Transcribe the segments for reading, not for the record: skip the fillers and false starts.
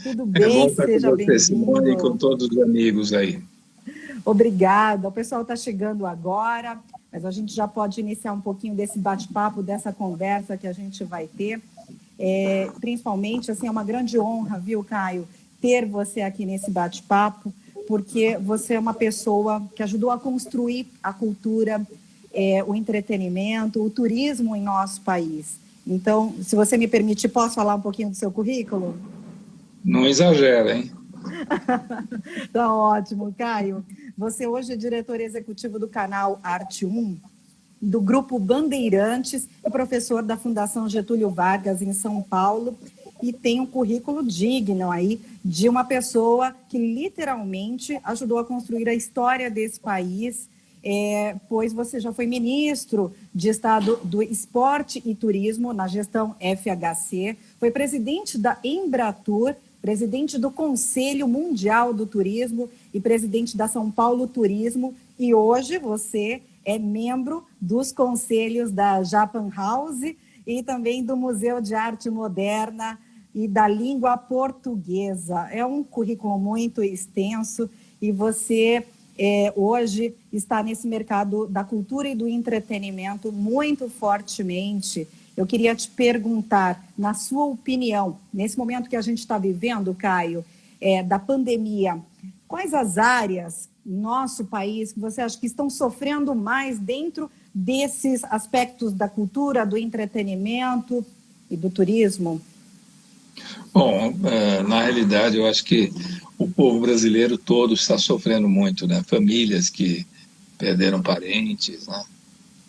Tudo É bom bem, estar com seja você, Simone, e com bem-vindo. todos os amigos aí. Obrigada. O pessoal está chegando agora, mas a gente já pode iniciar um pouquinho desse bate-papo, dessa conversa que a gente vai ter. Principalmente, assim, é uma grande honra, viu, Caio, ter você aqui nesse bate-papo, porque você é uma pessoa que ajudou a construir a cultura, o entretenimento, o turismo em nosso país. Então, se você me permitir, posso falar um pouquinho do seu currículo? Não exagera, hein? Tá ótimo, Caio. Você hoje é diretor executivo do canal Arte 1, do Grupo Bandeirantes e professor da Fundação Getúlio Vargas em São Paulo, e tem um currículo digno aí de uma pessoa que literalmente ajudou a construir a história desse país, pois você já foi ministro de Estado do Esporte e Turismo na gestão FHC, foi presidente da Embratur, presidente do Conselho Mundial do Turismo e presidente da São Paulo Turismo, e hoje você é membro dos conselhos da Japan House e também do Museu de Arte Moderna e da Língua Portuguesa. É um currículo muito extenso e você hoje está nesse mercado da cultura e do entretenimento muito fortemente. Eu queria te perguntar, na sua opinião, nesse momento que a gente está vivendo, Caio, da pandemia, quais as áreas no nosso país que você acha que estão sofrendo mais dentro desses aspectos da cultura, do entretenimento e do turismo? Bom, na realidade, eu acho que o povo brasileiro todo está sofrendo muito, né? Famílias que perderam parentes, né?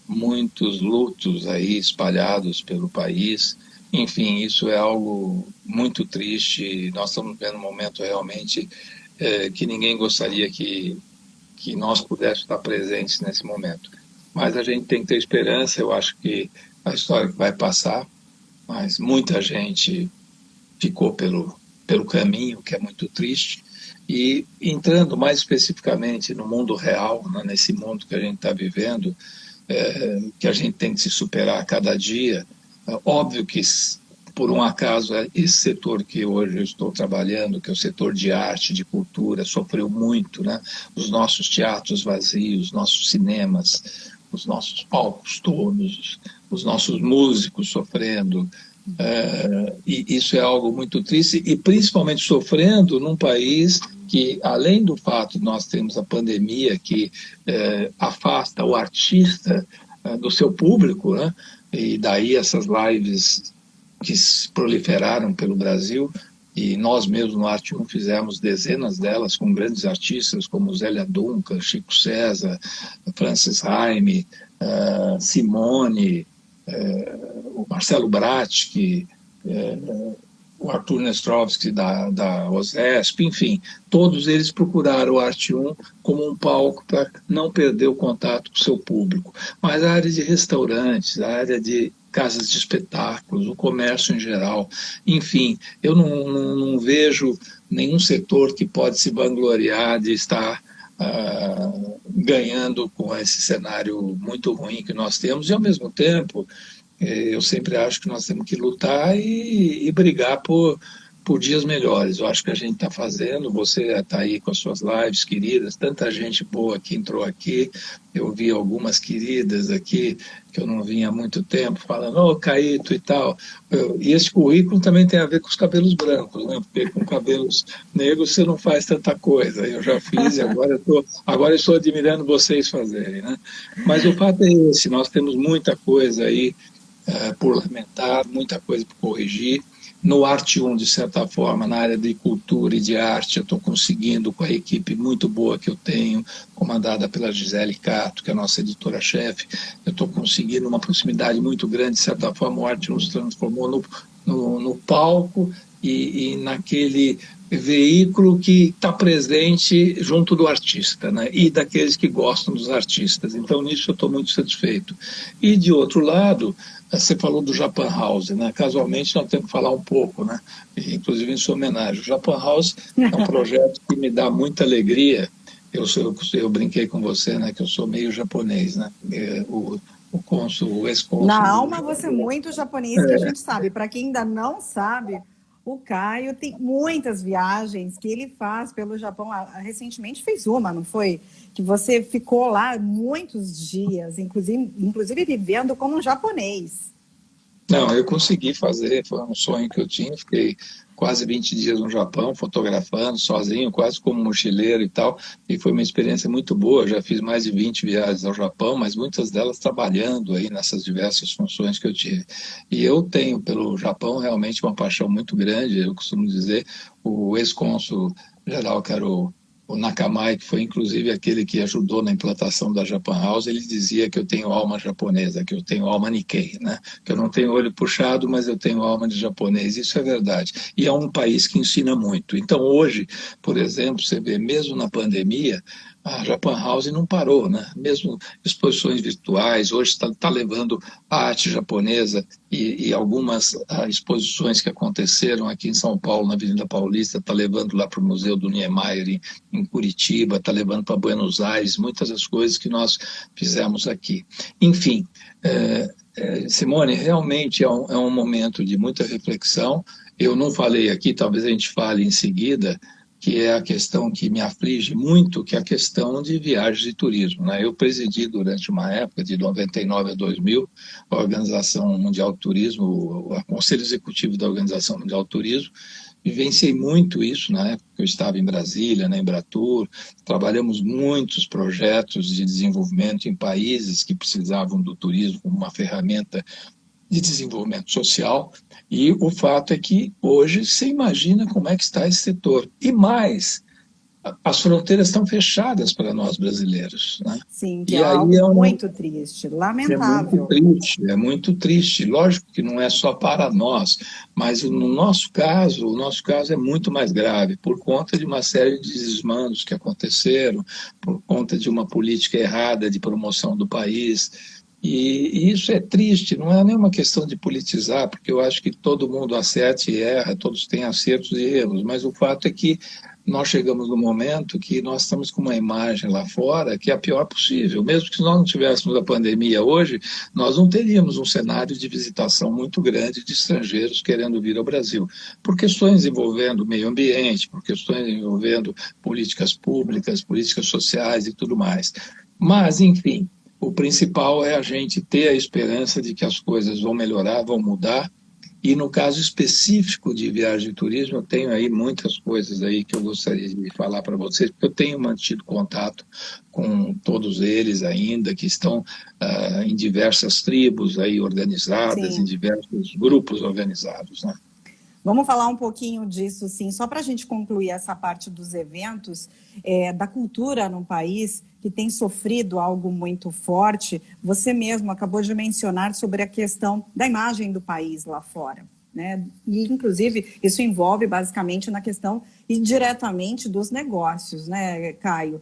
Muitos lutos aí espalhados pelo país. Enfim, isso é algo muito triste. Nós estamos vivendo um momento realmente que ninguém gostaria que nós pudéssemos estar presentes nesse momento. Mas a gente tem que ter esperança. Eu acho que a história vai passar, mas muita gente ficou pelo caminho, que é muito triste. E entrando mais especificamente no mundo real, né, nesse mundo que a gente está vivendo, que a gente tem que se superar a cada dia. Óbvio que, por um acaso, esse setor que hoje eu estou trabalhando, que é o setor de arte, de cultura, sofreu muito, né? Os nossos teatros vazios, nossos cinemas, os nossos palcos todos, os nossos músicos sofrendo. E isso é algo muito triste, e principalmente sofrendo num país que, além do fato de nós termos a pandemia que afasta o artista do seu público, né? E daí essas lives que se proliferaram pelo Brasil, e nós mesmos no Arte 1 fizemos dezenas delas com grandes artistas como Zélia Duncan, Chico César, Francis Raime, Simone, o Marcelo Bratti, o Arthur Nestrovski da OSESP, enfim, todos eles procuraram o Arte 1 como um palco para não perder o contato com o seu público. Mas a área de restaurantes, a área de casas de espetáculos, o comércio em geral, enfim, eu não vejo nenhum setor que pode se vangloriar de estar ganhando com esse cenário muito ruim que nós temos, e ao mesmo tempo eu sempre acho que nós temos que lutar e brigar por dias melhores. Eu acho que a gente está fazendo, você está aí com as suas lives queridas, tanta gente boa que entrou aqui, eu vi algumas queridas aqui que eu não vinha há muito tempo, falando, ô Caíto e tal. E esse currículo também tem a ver com os cabelos brancos, né? Porque com cabelos negros você não faz tanta coisa. Eu já fiz e agora eu estou admirando vocês fazerem, né? Mas o fato é esse, nós temos muita coisa aí por lamentar, muita coisa por corrigir. No Arte 1, de certa forma, na área de cultura e de arte, eu estou conseguindo, com a equipe muito boa que eu tenho, comandada pela Gisele Cato, que é a nossa editora-chefe, eu estou conseguindo uma proximidade muito grande, de certa forma, o Arte 1 se transformou no palco e naquele veículo que está presente junto do artista, né? E daqueles que gostam dos artistas. Então, nisso eu estou muito satisfeito. E, de outro lado, você falou do Japan House, né? Casualmente nós temos que falar um pouco, né? Inclusive em sua homenagem. O Japan House é um projeto que me dá muita alegria. Eu brinquei com você, né? Que eu sou meio japonês, né? O cônsul, o Na ex-cônsul do alma, você é Japão. muito japonês, que a gente sabe. Para quem ainda não sabe, O Caio tem muitas viagens que ele faz pelo Japão. Recentemente fez uma, não foi? Que você ficou lá muitos dias, inclusive vivendo como um japonês. Não, eu consegui fazer, foi um sonho que eu tinha. Fiquei quase 20 dias no Japão, fotografando, sozinho, quase como mochileiro e tal. E foi uma experiência muito boa. Eu já fiz mais de 20 viagens ao Japão, mas muitas delas trabalhando aí nessas diversas funções que eu tive. E eu tenho pelo Japão realmente uma paixão muito grande. Eu costumo dizer, o ex-cônsul geral, que era o Nakamai, que foi inclusive aquele que ajudou na implantação da Japan House, ele dizia que eu tenho alma japonesa, que eu tenho alma Nikkei, né? Que eu não tenho olho puxado, mas eu tenho alma de japonês. Isso é verdade. E é um país que ensina muito. Então, hoje, por exemplo, você vê, mesmo na pandemia, a Japan House não parou, né? Mesmo exposições virtuais, hoje está levando a arte japonesa e algumas exposições que aconteceram aqui em São Paulo, na Avenida Paulista, está levando lá para o Museu do Niemeyer em Curitiba, está levando para Buenos Aires, muitas das coisas que nós fizemos aqui. Enfim, Simone, realmente é um momento de muita reflexão. Eu não falei aqui, talvez a gente fale em seguida, que é a questão que me aflige muito, que é a questão de viagens e turismo, né? Eu presidi durante uma época, de 99 a 2000, a Organização Mundial do Turismo, o Conselho Executivo da Organização Mundial do Turismo. Vivenciei muito isso na época que eu estava em Brasília, na Embratur. Trabalhamos muitos projetos de desenvolvimento em países que precisavam do turismo como uma ferramenta de desenvolvimento social. E o fato é que hoje você imagina como é que está esse setor. E mais, as fronteiras estão fechadas para nós brasileiros, né? Sim, que é E aí algo muito triste, é muito lamentável. triste, é muito triste. Lógico que não é só para nós, mas no nosso caso, o nosso caso é muito mais grave, por conta de uma série de desmandos que aconteceram, por conta de uma política errada de promoção do país. E isso é triste, não é nenhuma questão de politizar, porque eu acho que todo mundo acerta e erra, todos têm acertos e erros, mas o fato é que nós chegamos no momento que nós estamos com uma imagem lá fora que é a pior possível. Mesmo que nós não tivéssemos a pandemia hoje, nós não teríamos um cenário de visitação muito grande de estrangeiros querendo vir ao Brasil, por questões envolvendo meio ambiente, por questões envolvendo políticas públicas, políticas sociais e tudo mais. Mas, enfim, o principal é a gente ter a esperança de que as coisas vão melhorar, vão mudar. E no caso específico de viagem e turismo, eu tenho aí muitas coisas aí que eu gostaria de falar para vocês, porque eu tenho mantido contato com todos eles ainda, que estão em diversas tribos aí organizadas, em Sim. diversos grupos organizados, né? Vamos falar um pouquinho disso, sim, só para a gente concluir essa parte dos eventos, da cultura num país que tem sofrido algo muito forte. Você mesmo acabou de mencionar sobre a questão da imagem do país lá fora, né? E, inclusive, isso envolve basicamente na questão indiretamente dos negócios, né, Caio?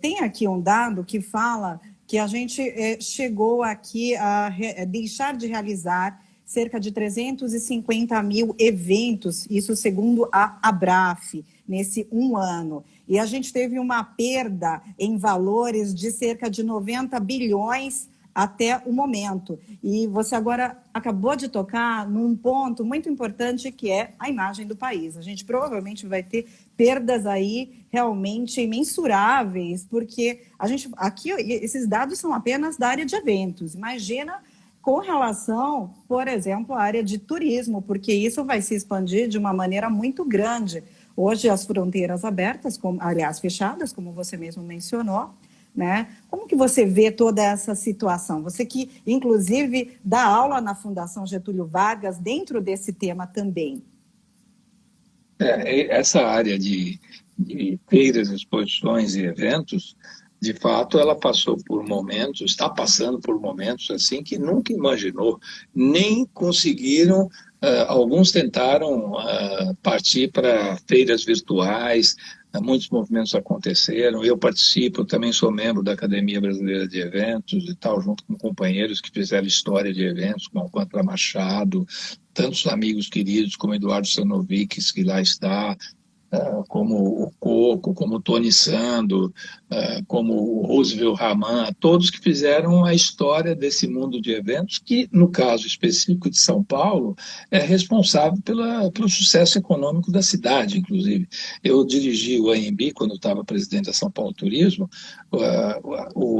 Tem aqui um dado que fala que a gente chegou aqui a deixar de realizar cerca de 350 mil eventos, isso segundo a Abraf, nesse um ano. E a gente teve uma perda em valores de cerca de 90 bilhões até o momento. E você agora acabou de tocar num ponto muito importante, que é a imagem do país. A gente provavelmente vai ter perdas aí realmente imensuráveis, porque a gente aqui esses dados são apenas da área de eventos. Imagina com relação, por exemplo, à área de turismo, porque isso vai se expandir de uma maneira muito grande. Hoje, as fronteiras abertas, aliás, fechadas, como você mesmo mencionou, né? Como que você vê toda essa situação? Você que, inclusive, dá aula na Fundação Getúlio Vargas dentro desse tema também. Essa área de feiras, exposições e eventos, de fato, ela passou por momentos, está passando por momentos assim que nunca imaginou, nem conseguiram. Alguns tentaram partir para feiras virtuais, muitos movimentos aconteceram. Eu participo, eu também sou membro da Academia Brasileira de Eventos e tal, junto com companheiros que fizeram história de eventos, como Alcântara Machado, tantos amigos queridos como Eduardo Sanovics, que lá está. como o Coco, como o Tony Sando, como o Roosevelt Raman, todos que fizeram a história desse mundo de eventos, que, no caso específico de São Paulo, é responsável pelo sucesso econômico da cidade, inclusive. Eu dirigi o AMB quando eu estava presidente da São Paulo Turismo,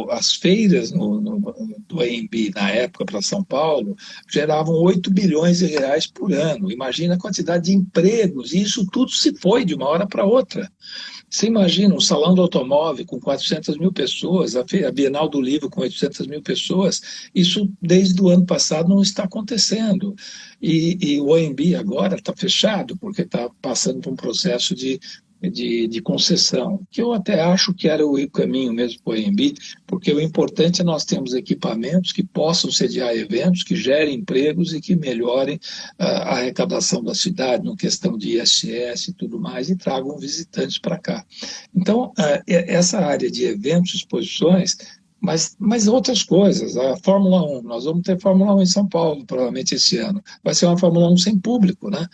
as feiras do AMB na época para São Paulo geravam 8 bilhões de reais por ano. Imagina a quantidade de empregos, e isso tudo se foi de uma hora para outra. Você imagina um salão do automóvel com 400 mil pessoas, a Bienal do Livro com 800 mil pessoas, isso desde o ano passado não está acontecendo. E o OMB agora está fechado, porque está passando por um processo de concessão, que eu até acho que era o caminho mesmo para o OMB, porque o importante é nós termos equipamentos que possam sediar eventos, que gerem empregos e que melhorem a arrecadação da cidade, no questão de ISS e tudo mais, e tragam visitantes para cá. Então, essa área de eventos, exposições, mas outras coisas, a Fórmula 1, nós vamos ter Fórmula 1 em São Paulo, provavelmente esse ano. Vai ser uma Fórmula 1 sem público, né?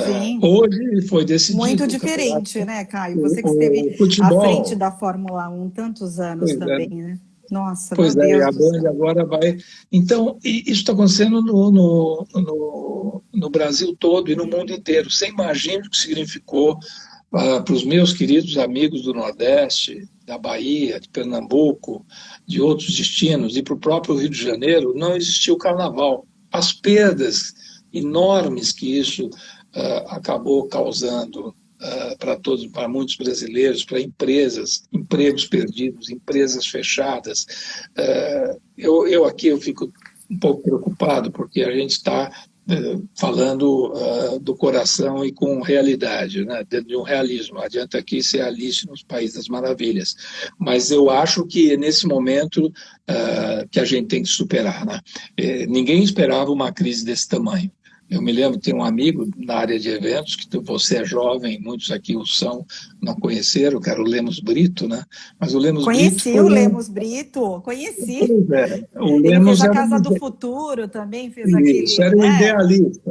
Sim, Hoje foi muito decidido o campeonato, diferente, né, Caio? Você que esteve o à frente futebol, da Fórmula 1 tantos anos pois é, também, né? Nossa, meu pois é, e Deus a do Band céu. agora vai. Então, isso está acontecendo no Brasil todo e no mundo inteiro. Você imagina o que significou para os meus queridos amigos do Nordeste, da Bahia, de Pernambuco, de outros destinos, e para o próprio Rio de Janeiro, não existia o carnaval. As perdas enormes que isso acabou causando para todos, para muitos brasileiros, para empresas, empregos perdidos, empresas fechadas. Eu aqui eu fico um pouco preocupado porque a gente está falando do coração e com realidade, né? Dentro de um realismo. Não adianta aqui ser Alice nos Países das Maravilhas. Mas eu acho que é nesse momento que a gente tem que superar. Né? Ninguém esperava uma crise desse tamanho. Eu me lembro, tem um amigo na área de eventos, que você é jovem, muitos aqui o são, não conheceram, que era o Lemos Brito, né? Mas o Lemos Brito Conheci foi o um. Lemos Brito, conheci. Pois é, o Ele fez Lemos a era Casa um. do Futuro também, fez Isso, aquele, né?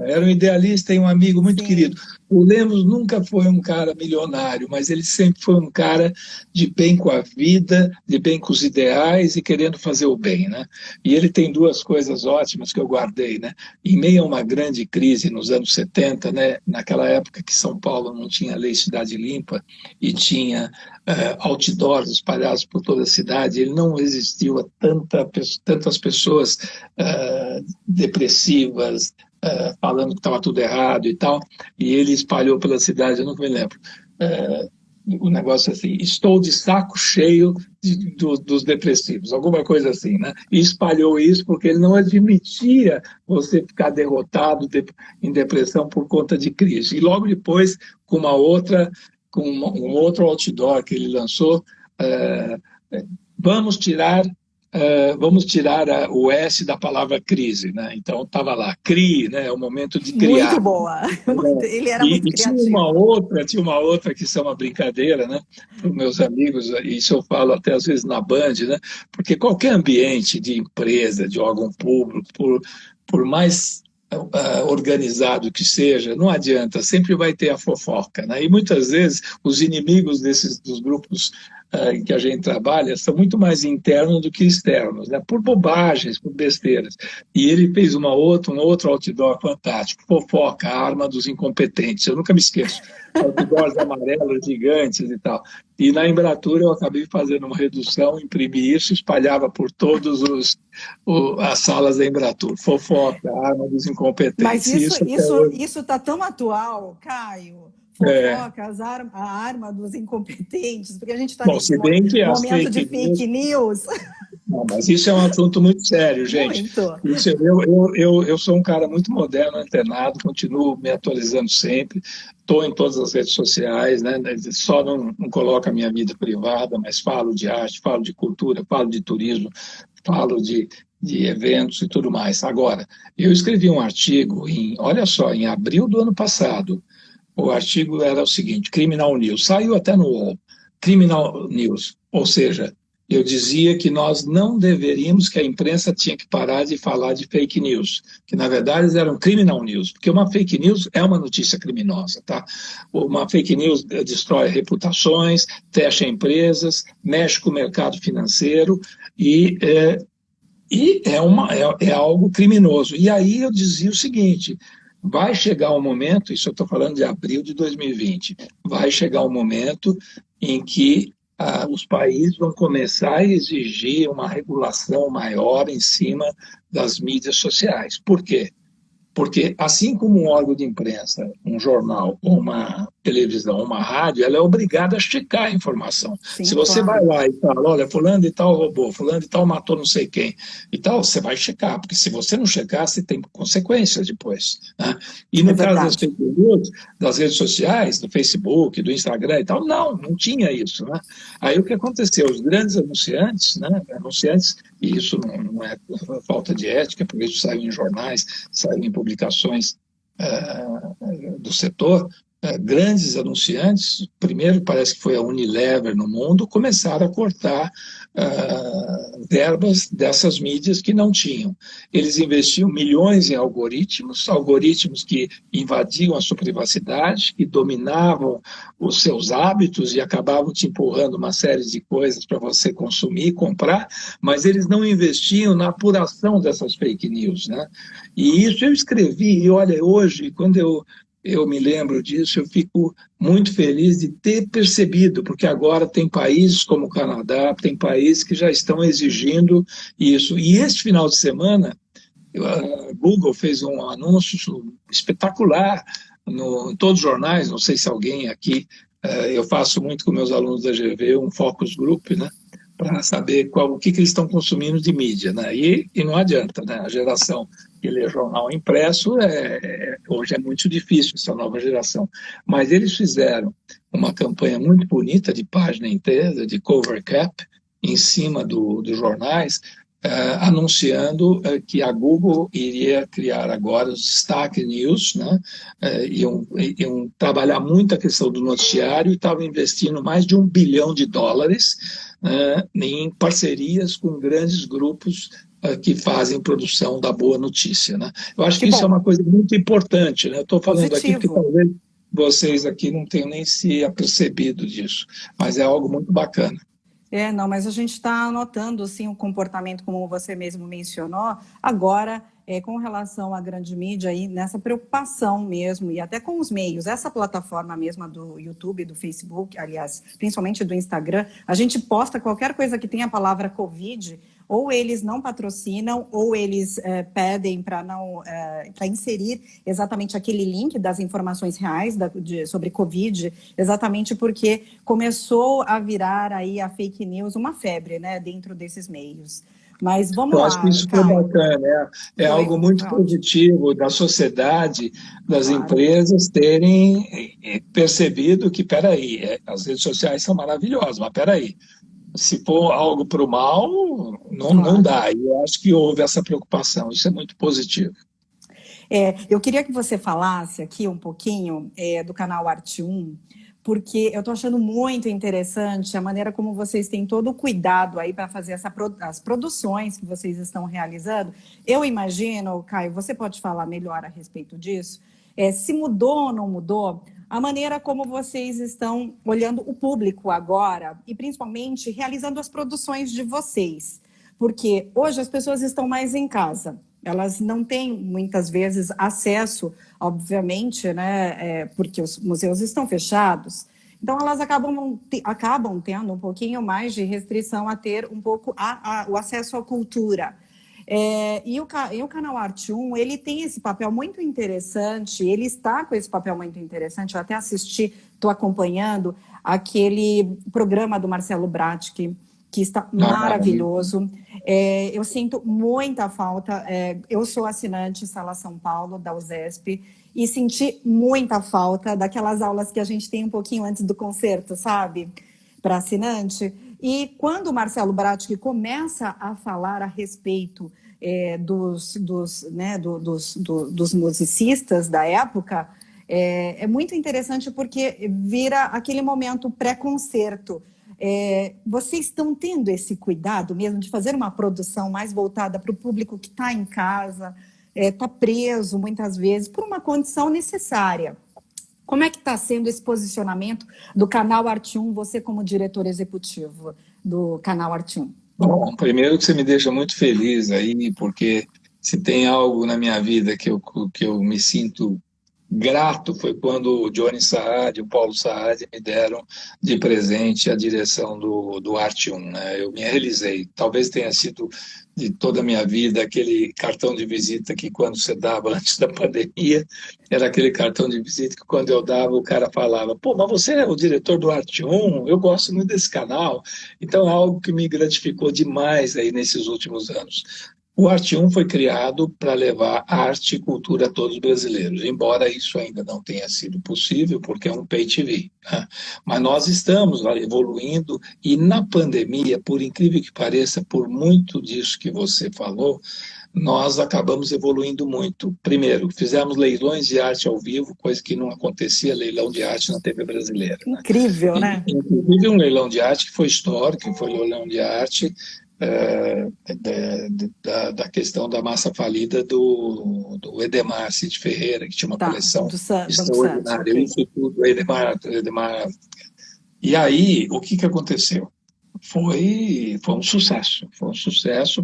era um idealista e um amigo muito querido. Sim, O Lemos nunca foi um cara milionário, mas ele sempre foi um cara de bem com a vida, de bem com os ideais e querendo fazer o bem, né? E ele tem duas coisas ótimas que eu guardei, né? Em meio a uma grande crise nos anos 70, né? Naquela época que São Paulo não tinha lei Cidade Limpa e tinha outdoors espalhados por toda a cidade, ele não resistiu a tantas pessoas depressivas, falando que estava tudo errado e tal, e ele espalhou pela cidade, eu não me lembro, o negócio assim, estou de saco cheio dos depressivos, alguma coisa assim, né? E espalhou isso porque ele não admitia você ficar derrotado em depressão por conta de crise. E logo depois, com um outro outdoor que ele lançou, vamos tirar o S da palavra crise, né? Então estava lá, crie, né? É o momento de muito criar. boa. Ele era muito E criativo. tinha uma outra que isso é uma brincadeira, né? Para os meus amigos, e isso eu falo até às vezes na Band, né? Porque qualquer ambiente de empresa, de órgão público, por mais organizado que seja, não adianta, sempre vai ter a fofoca, né? E muitas vezes os inimigos dos grupos em que a gente trabalha são muito mais internos do que externos, né? Por bobagens, por besteiras. E ele fez um outro outdoor fantástico, fofoca, a arma dos incompetentes. Eu nunca me esqueço. Outdoors amarelos gigantes e tal. E na Embratur eu acabei fazendo uma redução, imprimi isso, espalhava por todas as salas da Embratur. Fofoca, a arma dos Mas incompetentes. E isso, isso até isso, hoje. isso tá tão atual, Caio. É, Fofoca, a arma dos incompetentes, porque a gente está bom, nesse se bem que as momento de fake news. fake news. Não, mas isso é um assunto muito sério, gente. Muito. Eu sou um cara muito moderno, antenado, continuo me atualizando sempre, estou em todas as redes sociais, né? Só não coloco a minha vida privada, mas falo de arte, falo de cultura, falo de turismo, falo de eventos e tudo mais. Agora, eu escrevi um artigo, olha só, em abril do ano passado. O artigo era o seguinte: Criminal News, saiu até no UOL, Criminal News, ou seja, eu dizia que nós não deveríamos, que a imprensa tinha que parar de falar de fake news, que na verdade eram criminal news, porque uma fake news é uma notícia criminosa, tá? Uma fake news destrói reputações, fecha empresas, mexe com o mercado financeiro e é algo criminoso. E aí eu dizia o seguinte: vai chegar um momento, isso eu estou falando de abril de 2020, vai chegar um momento em que os países vão começar a exigir uma regulação maior em cima das mídias sociais. Por quê? Porque, assim como um órgão de imprensa, um jornal, uma televisão, uma rádio, ela é obrigada a checar a informação. Se Sim, você vai claro. lá e fala, olha, fulano de tal roubou, fulano de tal matou não sei quem, e tal, você vai checar, porque se você não checar, você tem consequências depois, né? E É no caso das verdade. fake news, das redes sociais, do Facebook, do Instagram e tal, não tinha isso, né? Aí o que aconteceu? Os grandes anunciantes, né? Anunciantes, e isso não é falta de ética, porque isso saiu em jornais, saiu em publicações do setor, grandes anunciantes, primeiro parece que foi a Unilever no mundo, começaram a cortar verbas dessas mídias que não tinham. Eles investiam milhões em algoritmos que invadiam a sua privacidade, que dominavam os seus hábitos e acabavam te empurrando uma série de coisas para você consumir e comprar, mas eles não investiam na apuração dessas fake news, né? E isso eu escrevi, e olha, hoje, quando eu me lembro disso, eu fico muito feliz de ter percebido, porque agora tem países como o Canadá, tem países que já estão exigindo isso. E este final de semana, a Google fez um anúncio espetacular em todos os jornais, não sei se alguém aqui, eu faço muito com meus alunos da GV, um focus group, né? Para saber o que eles estão consumindo de mídia, né? E não adianta, né? A geração que lê jornal impresso hoje é muito difícil, essa nova geração. Mas eles fizeram uma campanha muito bonita de página inteira, de cover cap, em cima dos jornais, anunciando que a Google iria criar agora os Stack News, né? Iam trabalhar muito a questão do noticiário e estavam investindo mais de US$ 1 bilhão, em parcerias com grandes grupos que fazem produção da boa notícia, né? Eu acho Que que isso é bom, uma coisa muito importante, né? Eu estou falando aqui porque positivo. talvez vocês aqui não tenham nem se apercebido disso, mas é algo muito bacana. Não, mas a gente está notando, sim, o comportamento, como você mesmo mencionou, agora, com relação à grande mídia, aí, nessa preocupação mesmo, e até com os meios, essa plataforma mesma do YouTube, do Facebook, aliás, principalmente do Instagram, a gente posta qualquer coisa que tenha a palavra Covid, ou eles não patrocinam, ou eles pedem para não para inserir exatamente aquele link das informações reais sobre Covid, exatamente porque começou a virar aí a fake news uma febre, né, dentro desses meios. Mas vamos Eu acho que lá, isso foi Caio. bacana, é algo muito Foi ótimo, positivo da sociedade, das claro. empresas terem percebido que, peraí, as redes sociais são maravilhosas, mas peraí, se for algo para o mal, não Claro. dá. E eu acho que houve essa preocupação, isso é muito positivo. Eu queria que você falasse aqui um pouquinho do canal Arte 1, porque eu estou achando muito interessante a maneira como vocês têm todo o cuidado aí para fazer as produções que vocês estão realizando. Eu imagino, Caio, você pode falar melhor a respeito disso, se mudou ou não mudou a maneira como vocês estão olhando o público agora e principalmente realizando as produções de vocês. Porque hoje as pessoas estão mais em casa, elas não têm muitas vezes acesso, obviamente, né, porque os museus estão fechados, então elas acabam tendo um pouquinho mais de restrição a ter um pouco o acesso à cultura. E o canal Arte 1, ele tem esse papel muito interessante, ele está com esse papel muito interessante, eu até assisti, estou acompanhando aquele programa do Marcelo Bratti, que está maravilhoso. Eu sinto muita falta, eu sou assinante Sala São Paulo, da USESP, e senti muita falta daquelas aulas que a gente tem um pouquinho antes do concerto, sabe? Para assinante. E quando o Marcelo Bratti começa a falar a respeito dos musicistas da época, é muito interessante porque vira aquele momento pré-concerto. Vocês estão tendo esse cuidado mesmo de fazer uma produção mais voltada para o público que está em casa, está preso muitas vezes por uma condição necessária? Como é que está sendo esse posicionamento do canal Arte 1, você como diretor executivo do canal Arte 1? Bom, primeiro que você me deixa muito feliz aí, porque se tem algo na minha vida que eu me sinto grato foi quando o Johnny Saad e o Paulo Saad me deram de presente a direção do Arte 1, né? Eu me realizei. Talvez tenha sido de toda a minha vida aquele cartão de visita que quando você dava antes da pandemia, era aquele cartão de visita que quando eu dava o cara falava, pô, mas você é o diretor do Arte 1? Eu gosto muito desse canal. Então é algo que me gratificou demais aí nesses últimos anos. O Arte 1 foi criado para levar arte e cultura a todos os brasileiros, embora isso ainda não tenha sido possível, porque é um pay TV, né? Mas nós estamos lá evoluindo e na pandemia, por incrível que pareça, por muito disso que você falou, nós acabamos evoluindo muito. Primeiro, fizemos leilões de arte ao vivo, coisa que não acontecia, leilão de arte na TV brasileira, né? Incrível, né? Inclusive um leilão de arte que foi histórico, que foi o leilão de arte da questão da massa falida do Edemar Cid Ferreira, que tinha uma coleção extraordinária. Okay. Isso tudo, Edemar. E aí, o que aconteceu? Foi um sucesso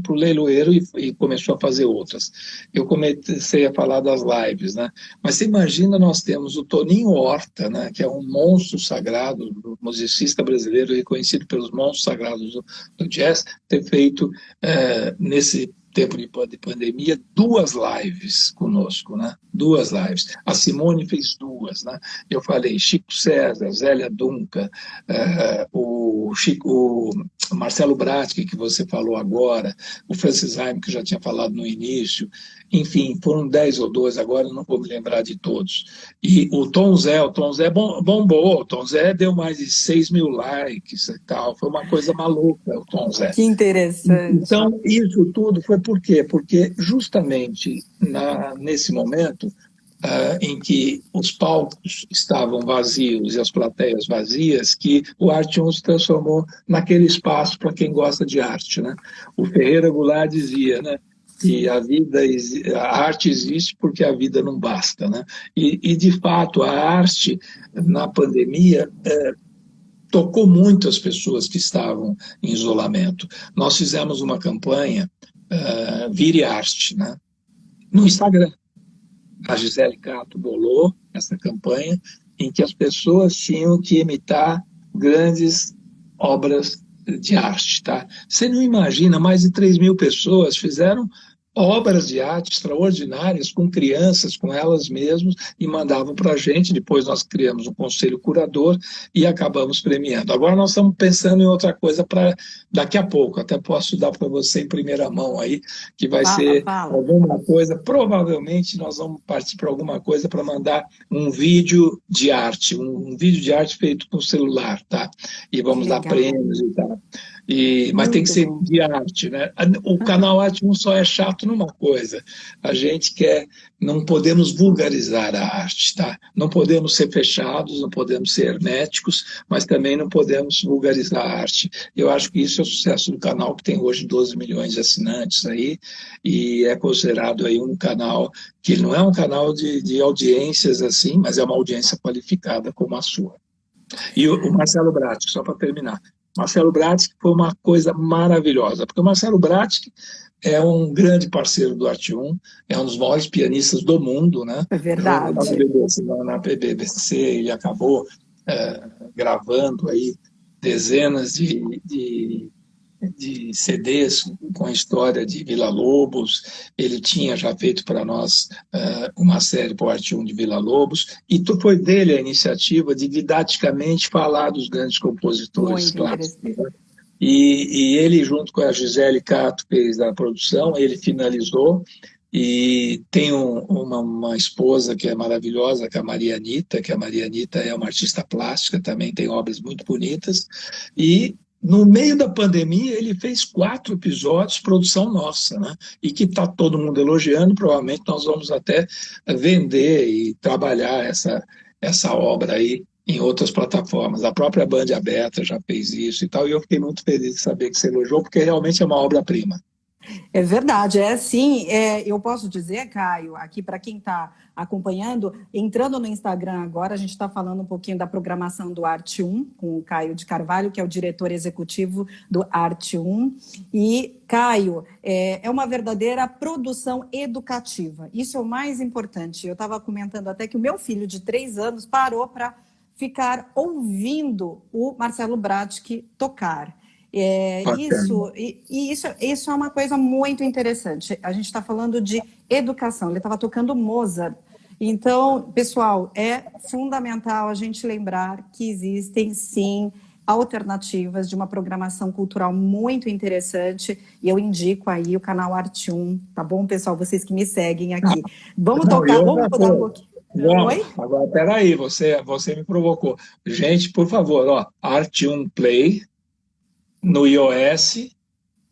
para o leiloeiro e começou a fazer outras. Eu comecei a falar das lives, né? Mas você imagina, nós temos o Toninho Horta, né? Que é um monstro sagrado, musicista brasileiro reconhecido pelos monstros sagrados do jazz, ter feito nesse tempo de pandemia, 2 lives conosco, né? 2 lives. A Simone fez 2, né? Eu falei Chico César, Zélia Dunca, o Marcelo Bratsky, que você falou agora, o Francis Haim, que eu já tinha falado no início. Enfim, foram 10 ou 12, agora eu não vou me lembrar de todos. E o Tom Zé bombou, o Tom Zé deu mais de 6 mil likes e tal, foi uma coisa maluca o Tom Zé. Que interessante. Então, isso tudo foi por quê? Porque justamente nesse momento em que os palcos estavam vazios e as plateias vazias, que o Arte 1 se transformou naquele espaço para quem gosta de arte, né? O Ferreira Goulart dizia, né? Que a arte existe porque a vida não basta, né? E de fato, a arte, na pandemia, tocou muito as pessoas que estavam em isolamento. Nós fizemos uma campanha, Vire Arte, né? No Instagram. A Gisele Cato bolou essa campanha em que as pessoas tinham que imitar grandes obras de arte, tá? Você não imagina, mais de 3 mil pessoas fizeram obras de arte extraordinárias com crianças, com elas mesmas, e mandavam para a gente. Depois nós criamos um conselho curador e acabamos premiando. Agora nós estamos pensando em outra coisa para daqui a pouco, até posso dar para você em primeira mão aí, que vai ser alguma coisa, provavelmente nós vamos partir para alguma coisa para mandar um vídeo de arte, um vídeo de arte feito com celular, tá? E vamos dar prêmios e tal. Mas tem que ser de arte, né? O canal Arte 1 só é chato numa coisa, a gente não podemos vulgarizar a arte, tá? Não podemos ser fechados, não podemos ser herméticos, mas também não podemos vulgarizar a arte. Eu acho que isso é o sucesso do canal, que tem hoje 12 milhões de assinantes aí, e é considerado aí um canal que não é um canal de audiências assim, mas é uma audiência qualificada como a sua. E o Marcelo Bratsky, só para terminar, Marcelo Bratsky foi uma coisa maravilhosa, porque o Marcelo Bratsky é um grande parceiro do Arte 1, é um dos maiores pianistas do mundo, né? É verdade. Na BBC ele acabou gravando aí dezenas de CDs com a história de Villa-Lobos. Ele tinha já feito para nós uma série para o Arte 1 de Villa-Lobos, e foi dele a iniciativa de didaticamente falar dos grandes compositores clássicos. E ele, junto com a Gisele Cato, fez a produção, ele finalizou, e tem uma esposa que é maravilhosa, que é a Maria Anitta, que a Maria Anitta é uma artista plástica, também tem obras muito bonitas, e no meio da pandemia, ele fez 4 episódios, produção nossa, né? E que está todo mundo elogiando. Provavelmente nós vamos até vender e trabalhar essa obra aí em outras plataformas. A própria Band Aberta já fez isso e tal, e eu fiquei muito feliz de saber que você elogiou, porque realmente é uma obra-prima. É verdade, é sim. Eu posso dizer, Caio, aqui para quem está acompanhando, entrando no Instagram agora, a gente está falando um pouquinho da programação do Arte 1, com o Caio de Carvalho, que é o diretor executivo do Arte 1. E, Caio, é uma verdadeira produção educativa. Isso é o mais importante. Eu estava comentando até que o meu filho de 3 anos parou para ficar ouvindo o Marcelo Bratsky tocar. Isso é uma coisa muito interessante. A gente está falando de educação. Ele estava tocando Mozart. Então, pessoal, é fundamental a gente lembrar que existem, sim, alternativas de uma programação cultural muito interessante. E eu indico aí o canal Arte 1, tá bom, pessoal? Vocês que me seguem aqui. Vamos tocar, vamos mudar um pouquinho. Bom, Oi? agora, peraí, você me provocou. Gente, por favor, ó, Arte 1 Play, no iOS,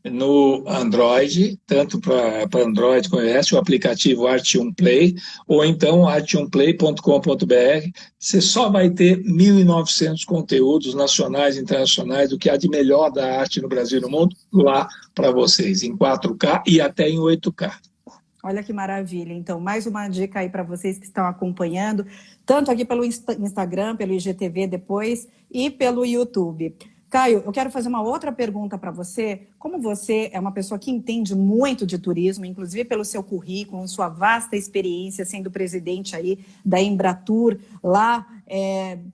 no Android, tanto para Android como iOS, o aplicativo Arte1 Play, ou então arte1play.com.br. Você só vai ter 1.900 conteúdos nacionais e internacionais do que há de melhor da arte no Brasil e no mundo lá para vocês, em 4K e até em 8K. Olha que maravilha. Então, mais uma dica aí para vocês que estão acompanhando, tanto aqui pelo Instagram, pelo IGTV depois e pelo YouTube. Caio, eu quero fazer uma outra pergunta para você. Como você é uma pessoa que entende muito de turismo, inclusive pelo seu currículo, sua vasta experiência sendo presidente aí da Embratur, lá,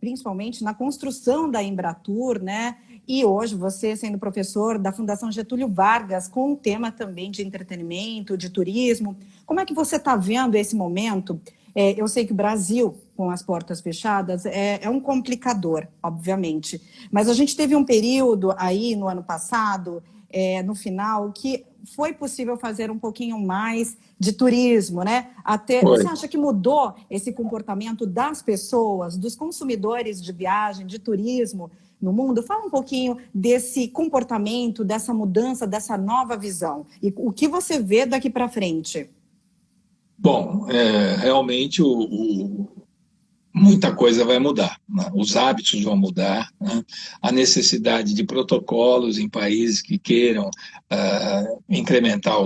principalmente na construção da Embratur, né? E hoje você sendo professor da Fundação Getúlio Vargas, com um tema também de entretenimento, de turismo. Como é que você está vendo esse momento? Eu sei que o Brasil, com as portas fechadas, é um complicador, obviamente. Mas a gente teve um período aí no ano passado, no final, que foi possível fazer um pouquinho mais de turismo, né? Você acha que mudou esse comportamento das pessoas, dos consumidores de viagem, de turismo no mundo? Fala um pouquinho desse comportamento, dessa mudança, dessa nova visão. E o que você vê daqui para frente? Bom, realmente muita coisa vai mudar, né? Os hábitos vão mudar, né? A necessidade de protocolos em países que queiram incrementar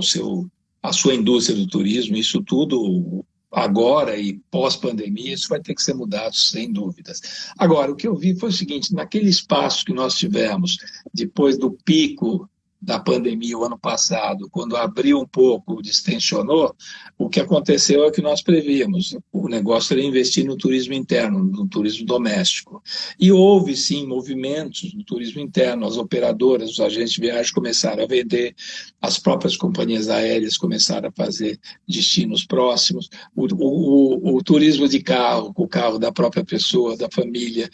a sua indústria do turismo, isso tudo agora e pós-pandemia, isso vai ter que ser mudado, sem dúvidas. Agora, o que eu vi foi o seguinte, naquele espaço que nós tivemos depois do pico da pandemia o ano passado, quando abriu um pouco, distensionou, o que aconteceu é o que nós prevíamos. O negócio era investir no turismo interno, no turismo doméstico. E houve, sim, movimentos no turismo interno. As operadoras, os agentes de viagem começaram a vender, as próprias companhias aéreas começaram a fazer destinos próximos. O turismo de carro, o carro da própria pessoa, da família,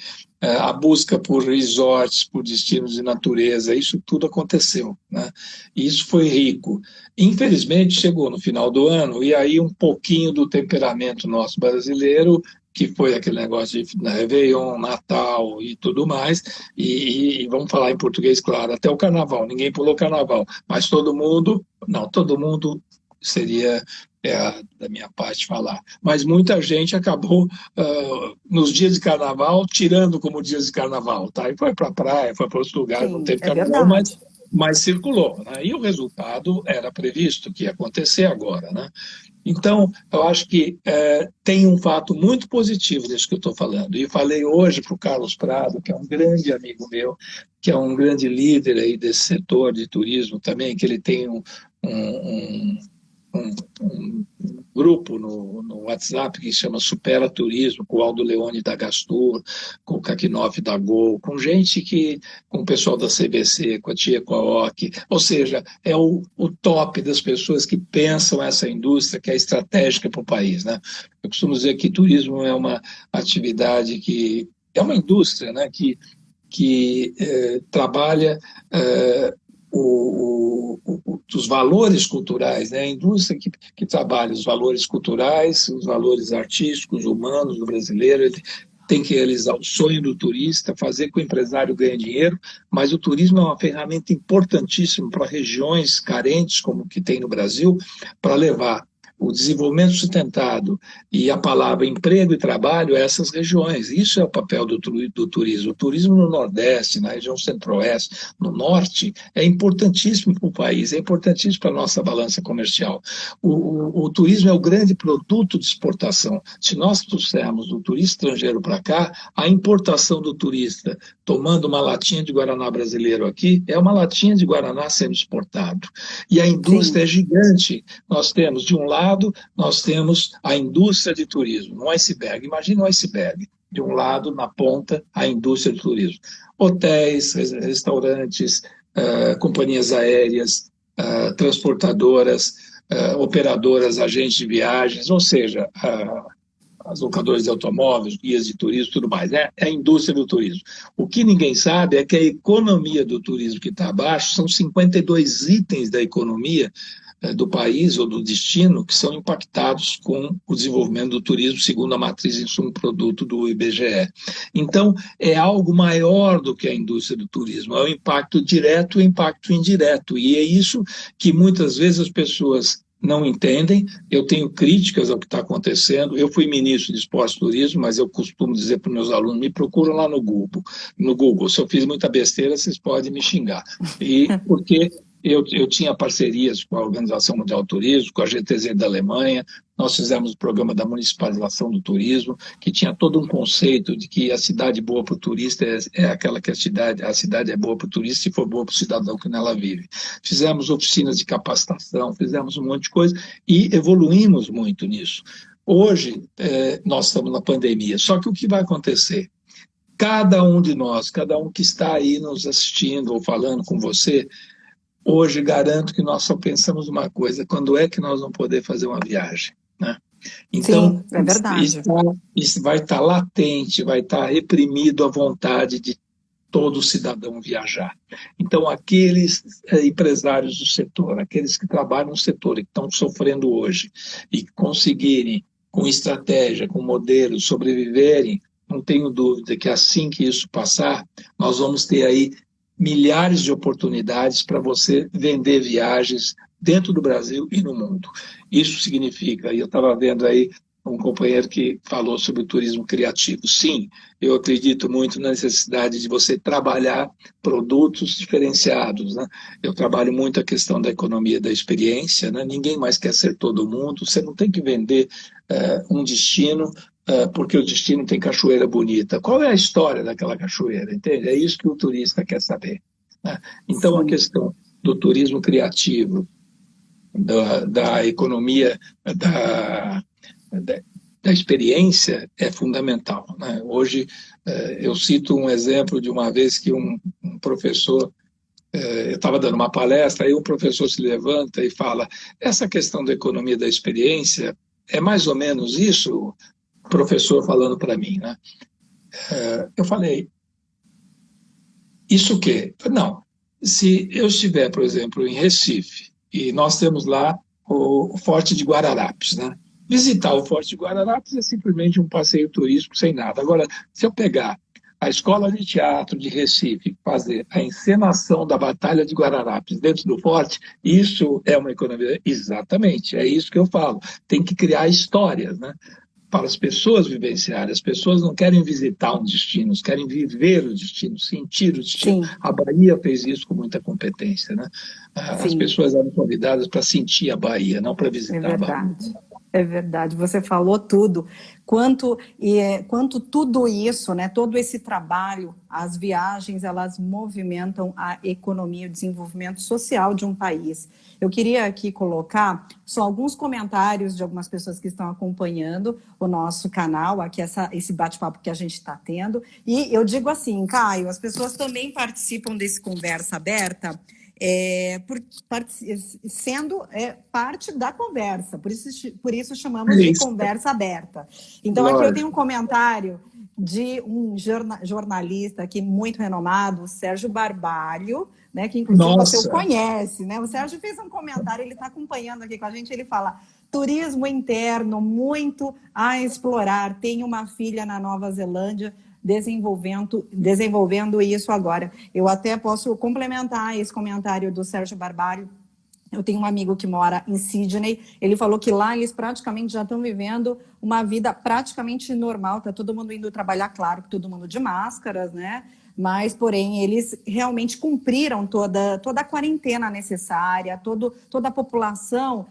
a busca por resorts, por destinos de natureza, isso tudo aconteceu, né? E isso foi rico. Infelizmente, chegou no final do ano, e aí um pouquinho do temperamento nosso brasileiro, que foi aquele negócio de Réveillon, Natal e tudo mais, e vamos falar em português, claro, até o Carnaval, ninguém pulou Carnaval, mas todo mundo seria da minha parte falar. Mas muita gente acabou, nos dias de Carnaval, tirando como dias de Carnaval, tá? E foi para a praia, foi para outros lugares, não Sim, teve é Carnaval, verdade. mas circulou, né? E o resultado era previsto que ia acontecer agora, né? Então, eu acho que tem um fato muito positivo disso que eu estou falando. E falei hoje para o Carlos Prado, que é um grande amigo meu, que é um grande líder aí desse setor de turismo também, que ele tem um, um grupo no WhatsApp que chama Supera Turismo, com o Aldo Leone da Gastur, com o Kakinoff da Gol, com gente com o pessoal da CBC, com a Tia Coaoc, ou seja, é o top das pessoas que pensam essa indústria que é estratégica para o país, né? Eu costumo dizer que turismo é uma atividade que é uma indústria, né, que trabalha os valores culturais, né? A indústria que trabalha os valores culturais, os valores artísticos, humanos do brasileiro, ele tem que realizar o sonho do turista, fazer com que o empresário ganhe dinheiro, mas o turismo é uma ferramenta importantíssima para regiões carentes, como que tem no Brasil, para levar o desenvolvimento sustentado e a palavra emprego e trabalho a essas regiões. Isso é o papel do turismo. O turismo no Nordeste, na região Centro-Oeste, no Norte, é importantíssimo para o país, é importantíssimo para a nossa balança comercial. O turismo é o grande produto de exportação. Se nós trouxermos o turista estrangeiro para cá, a importação do turista tomando uma latinha de Guaraná brasileiro aqui, é uma latinha de Guaraná sendo exportado. E a indústria Sim. é gigante. Nós temos, de um lado, nós temos a indústria de turismo, um iceberg. Imagina um iceberg. De um lado, na ponta, a indústria de turismo. Hotéis, restaurantes, companhias aéreas, transportadoras, operadoras, agentes de viagens, ou seja, as locadoras de automóveis, guias de turismo, tudo mais. É a indústria do turismo. O que ninguém sabe é que a economia do turismo que está abaixo são 52 itens da economia do país ou do destino que são impactados com o desenvolvimento do turismo, segundo a matriz insumo-produto do IBGE. Então, é algo maior do que a indústria do turismo, é o impacto direto e o impacto indireto, e é isso que muitas vezes as pessoas não entendem. Eu tenho críticas ao que está acontecendo. Eu fui ministro de Esporte e Turismo, mas eu costumo dizer para os meus alunos, me procuram lá no Google. No Google. Se eu fiz muita besteira, vocês podem me xingar. E porque eu tinha parcerias com a Organização Mundial do Turismo, com a GTZ da Alemanha, nós fizemos o programa da municipalização do turismo, que tinha todo um conceito de que a cidade boa para o turista é aquela que a cidade é boa para o turista e for boa para o cidadão que nela vive. Fizemos oficinas de capacitação, fizemos um monte de coisa e evoluímos muito nisso. Hoje, nós estamos na pandemia, só que o que vai acontecer? Cada um de nós, cada um que está aí nos assistindo ou falando com você, hoje garanto que nós só pensamos uma coisa: quando é que nós vamos poder fazer uma viagem, né? Então, Sim, é verdade. isso vai estar latente, vai estar reprimido a vontade de todo cidadão viajar. Então, aqueles empresários do setor, aqueles que trabalham no setor e que estão sofrendo hoje e que conseguirem, com estratégia, com modelos, sobreviverem, não tenho dúvida que assim que isso passar, nós vamos ter aí milhares de oportunidades para você vender viagens dentro do Brasil e no mundo. Isso significa, e eu estava vendo aí um companheiro que falou sobre o turismo criativo. Sim, eu acredito muito na necessidade de você trabalhar produtos diferenciados, né? Eu trabalho muito a questão da economia da experiência, né? Ninguém mais quer ser todo mundo, você não tem que vender um destino porque o destino tem cachoeira bonita. Qual é a história daquela cachoeira, entende? É isso que o turista quer saber, né? Então, a Sim. questão do turismo criativo, da economia, da, da experiência é fundamental, né? Hoje, eu cito um exemplo de uma vez que um professor, eu estava dando uma palestra, aí um professor se levanta e fala: essa questão da economia da experiência é mais ou menos isso, professor falando para mim, né? Eu falei: isso o quê? Não, se eu estiver, por exemplo, em Recife, e nós temos lá o Forte de Guararapes, né? Visitar o Forte de Guararapes é simplesmente um passeio turístico sem nada. Agora, se eu pegar a Escola de Teatro de Recife, fazer a encenação da Batalha de Guararapes dentro do forte, isso é uma economia. Exatamente, é isso que eu falo. Tem que criar histórias, né? Para as pessoas vivenciarem. As pessoas não querem visitar um destino, querem viver o destino, sentir o destino. Sim, A Bahia fez isso com muita competência, né? As sim. pessoas eram convidadas para sentir a Bahia, não para É visitar a Bahia. verdade. É verdade, você falou tudo. Quanto tudo isso, né, todo esse trabalho, as viagens, elas movimentam a economia e o desenvolvimento social de um país. Eu queria aqui colocar só alguns comentários de algumas pessoas que estão acompanhando o nosso canal, aqui esse bate-papo que a gente está tendo. E eu digo assim, Caio, as pessoas também participam desse Conversa Aberta, sendo parte da conversa, por isso É chamamos de isso, conversa aberta. Então, aqui eu tenho um lógico. comentário de um jornalista aqui muito renomado, Sérgio Barbalho, né, que inclusive você o Nossa, conhece, né? O Sérgio fez um comentário, ele está acompanhando aqui com a gente, ele fala: turismo interno, muito a explorar, tenho uma filha na Nova Zelândia, desenvolvendo isso agora. Eu até posso complementar esse comentário do Sérgio Barbalho Eu tenho um amigo que mora em Sydney, ele falou que lá eles praticamente já estão vivendo uma vida praticamente normal, tá todo mundo indo trabalhar, claro que todo mundo de máscaras, né? Mas, porém, eles realmente cumpriram toda a quarentena necessária, toda a população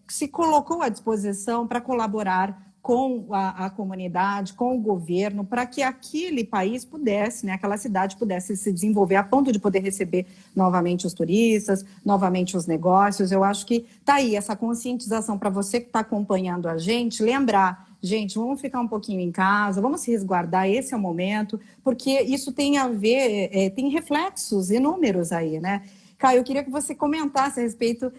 se colocou à disposição para colaborar com a comunidade, com o governo, para que aquele país pudesse, né, aquela cidade pudesse se desenvolver a ponto de poder receber novamente os turistas, novamente os negócios. Eu acho que está aí essa conscientização para você que está acompanhando a gente, lembrar, gente, vamos ficar um pouquinho em casa, vamos se resguardar, esse é o momento, porque isso tem a ver, tem reflexos inúmeros aí, né? Caio, eu queria que você comentasse a respeito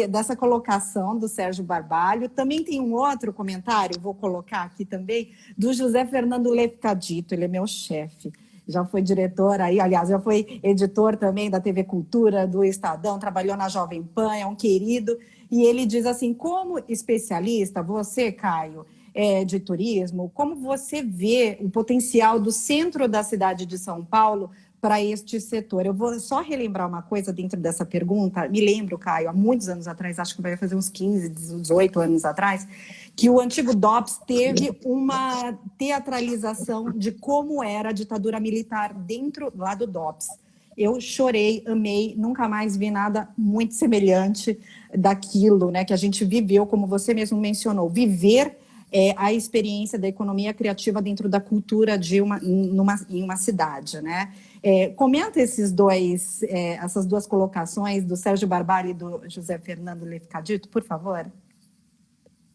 dessa colocação do Sérgio Barbalho. Também tem um outro comentário, vou colocar aqui também, do José Fernando Lefcadito, ele é meu chefe. Já foi diretor aí, aliás, já foi editor também da TV Cultura, do Estadão, trabalhou na Jovem Pan, é um querido. E ele diz assim, como especialista, você, Caio, de turismo, como você vê o potencial do centro da cidade de São Paulo para este setor? Eu vou só relembrar uma coisa dentro dessa pergunta. Me lembro, Caio, há muitos anos atrás, acho que vai fazer uns 15, 18 anos atrás, que o antigo DOPS teve uma teatralização de como era a ditadura militar dentro lá do DOPS. Eu chorei, amei, nunca mais vi nada muito semelhante daquilo, né, que a gente viveu, como você mesmo mencionou, viver a experiência da economia criativa dentro da cultura em uma cidade, né? Comenta essas duas colocações do Sérgio Barbalho e do José Fernando Lefcadito, por favor.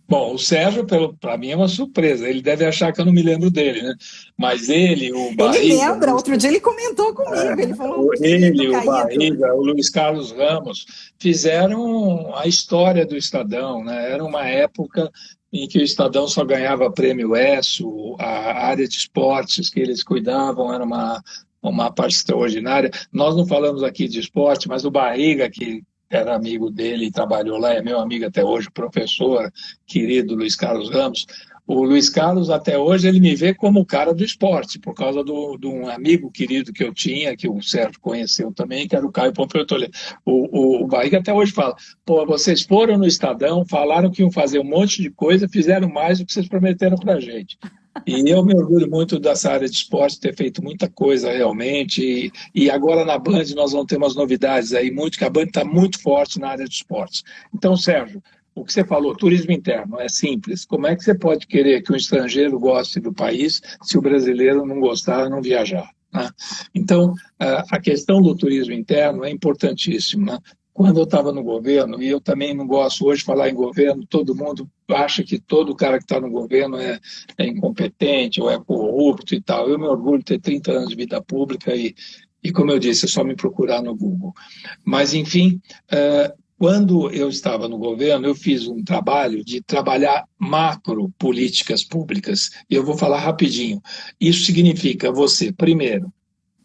Bom, o Sérgio, para mim, é uma surpresa. Ele deve achar que eu não me lembro dele, né? Mas ele, o Ele Barriga, lembra, outro dia ele comentou comigo, ele falou um ele, menino o caído. Barriga, o Luiz Carlos Ramos, fizeram a história do Estadão, né? Era uma época em que o Estadão só ganhava prêmio ESSO, a área de esportes que eles cuidavam era uma parte extraordinária. Nós não falamos aqui de esporte, mas o Barriga, que era amigo dele e trabalhou lá, é meu amigo até hoje, professor querido Luiz Carlos Ramos. O Luiz Carlos, até hoje, ele me vê como o cara do esporte, por causa de um amigo querido que eu tinha, que o Sérgio conheceu também, que era o Caio Pompeu Toledo. O Bahia até hoje fala, pô, vocês foram no Estadão, falaram que iam fazer um monte de coisa, fizeram mais do que vocês prometeram pra gente. E eu me orgulho muito dessa área de esporte, ter feito muita coisa realmente. E agora na Band nós vamos ter umas novidades aí, muito, que a Band está muito forte na área de esportes. Então, Sérgio, o que você falou, turismo interno, é simples. Como é que você pode querer que um estrangeiro goste do país se o brasileiro não gostar, não viajar? Né? Então, a questão do turismo interno é importantíssima. Né? Quando eu estava no governo, e eu também não gosto hoje de falar em governo, todo mundo acha que todo cara que está no governo é incompetente ou é corrupto e tal. Eu me orgulho de ter 30 anos de vida pública e como eu disse, é só me procurar no Google. Mas, enfim, quando eu estava no governo, eu fiz um trabalho de trabalhar macro políticas públicas. E eu vou falar rapidinho. Isso significa você, primeiro,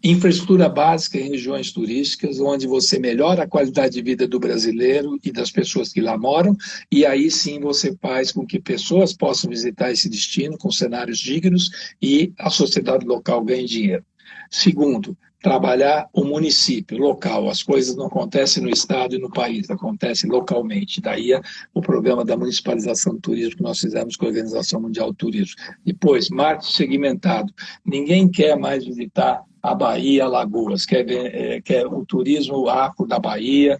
infraestrutura básica em regiões turísticas, onde você melhora a qualidade de vida do brasileiro e das pessoas que lá moram, e aí sim você faz com que pessoas possam visitar esse destino com cenários dignos e a sociedade local ganhe dinheiro. Segundo, trabalhar o município local. As coisas não acontecem no estado e no país, acontecem localmente. Daí o programa da municipalização do turismo que nós fizemos com a Organização Mundial do Turismo. Depois, marketing segmentado. Ninguém quer mais visitar a Bahia, Alagoas, quer o turismo afro da Bahia,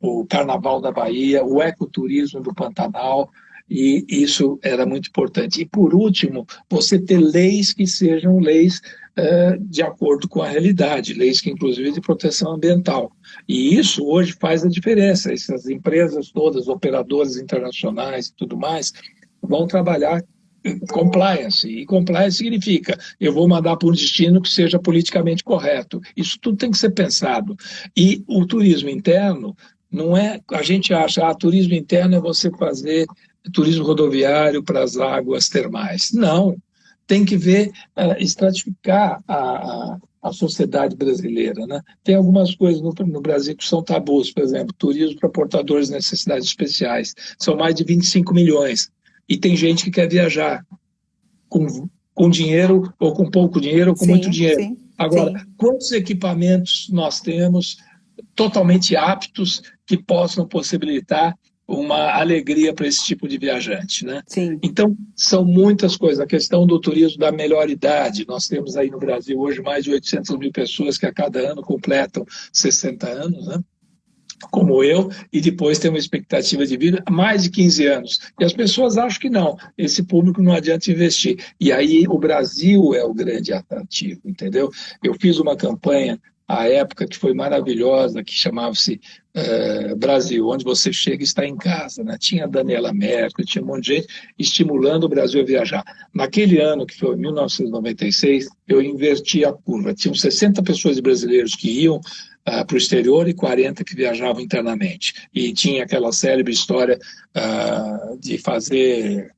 o carnaval da Bahia, o ecoturismo do Pantanal, e isso era muito importante. E, por último, você ter leis que sejam leis de acordo com a realidade, leis que, inclusive, de proteção ambiental. E isso hoje faz a diferença. Essas empresas todas, operadores internacionais e tudo mais, vão trabalhar compliance, e compliance significa eu vou mandar para um destino que seja politicamente correto. Isso tudo tem que ser pensado. E o turismo interno não é, a gente acha, turismo interno é você fazer turismo rodoviário para as águas termais. Não, tem que ver, estratificar a sociedade brasileira. Né? Tem algumas coisas no Brasil que são tabus, por exemplo, turismo para portadores de necessidades especiais. São mais de 25 milhões. E tem gente que quer viajar com dinheiro, ou com pouco dinheiro, ou com muito dinheiro. Agora, quantos equipamentos nós temos totalmente aptos que possam possibilitar uma alegria para esse tipo de viajante, né? Sim. Então, são muitas coisas. A questão do turismo da melhor idade. Nós temos aí no Brasil hoje mais de 800 mil pessoas que a cada ano completam 60 anos, né? Como eu, e depois tem uma expectativa de vida mais de 15 anos. E as pessoas acham que não, esse público não adianta investir. E aí o Brasil é o grande atrativo, entendeu? Eu fiz uma campanha à época que foi maravilhosa, que chamava-se Brasil, onde você chega e está em casa, né? Tinha a Daniela Mercury, tinha um monte de gente estimulando o Brasil a viajar. Naquele ano, que foi 1996, eu inverti a curva. Tinham 60 pessoas de brasileiros que iam para o exterior e 40 que viajavam internamente. E tinha aquela célebre história de fazer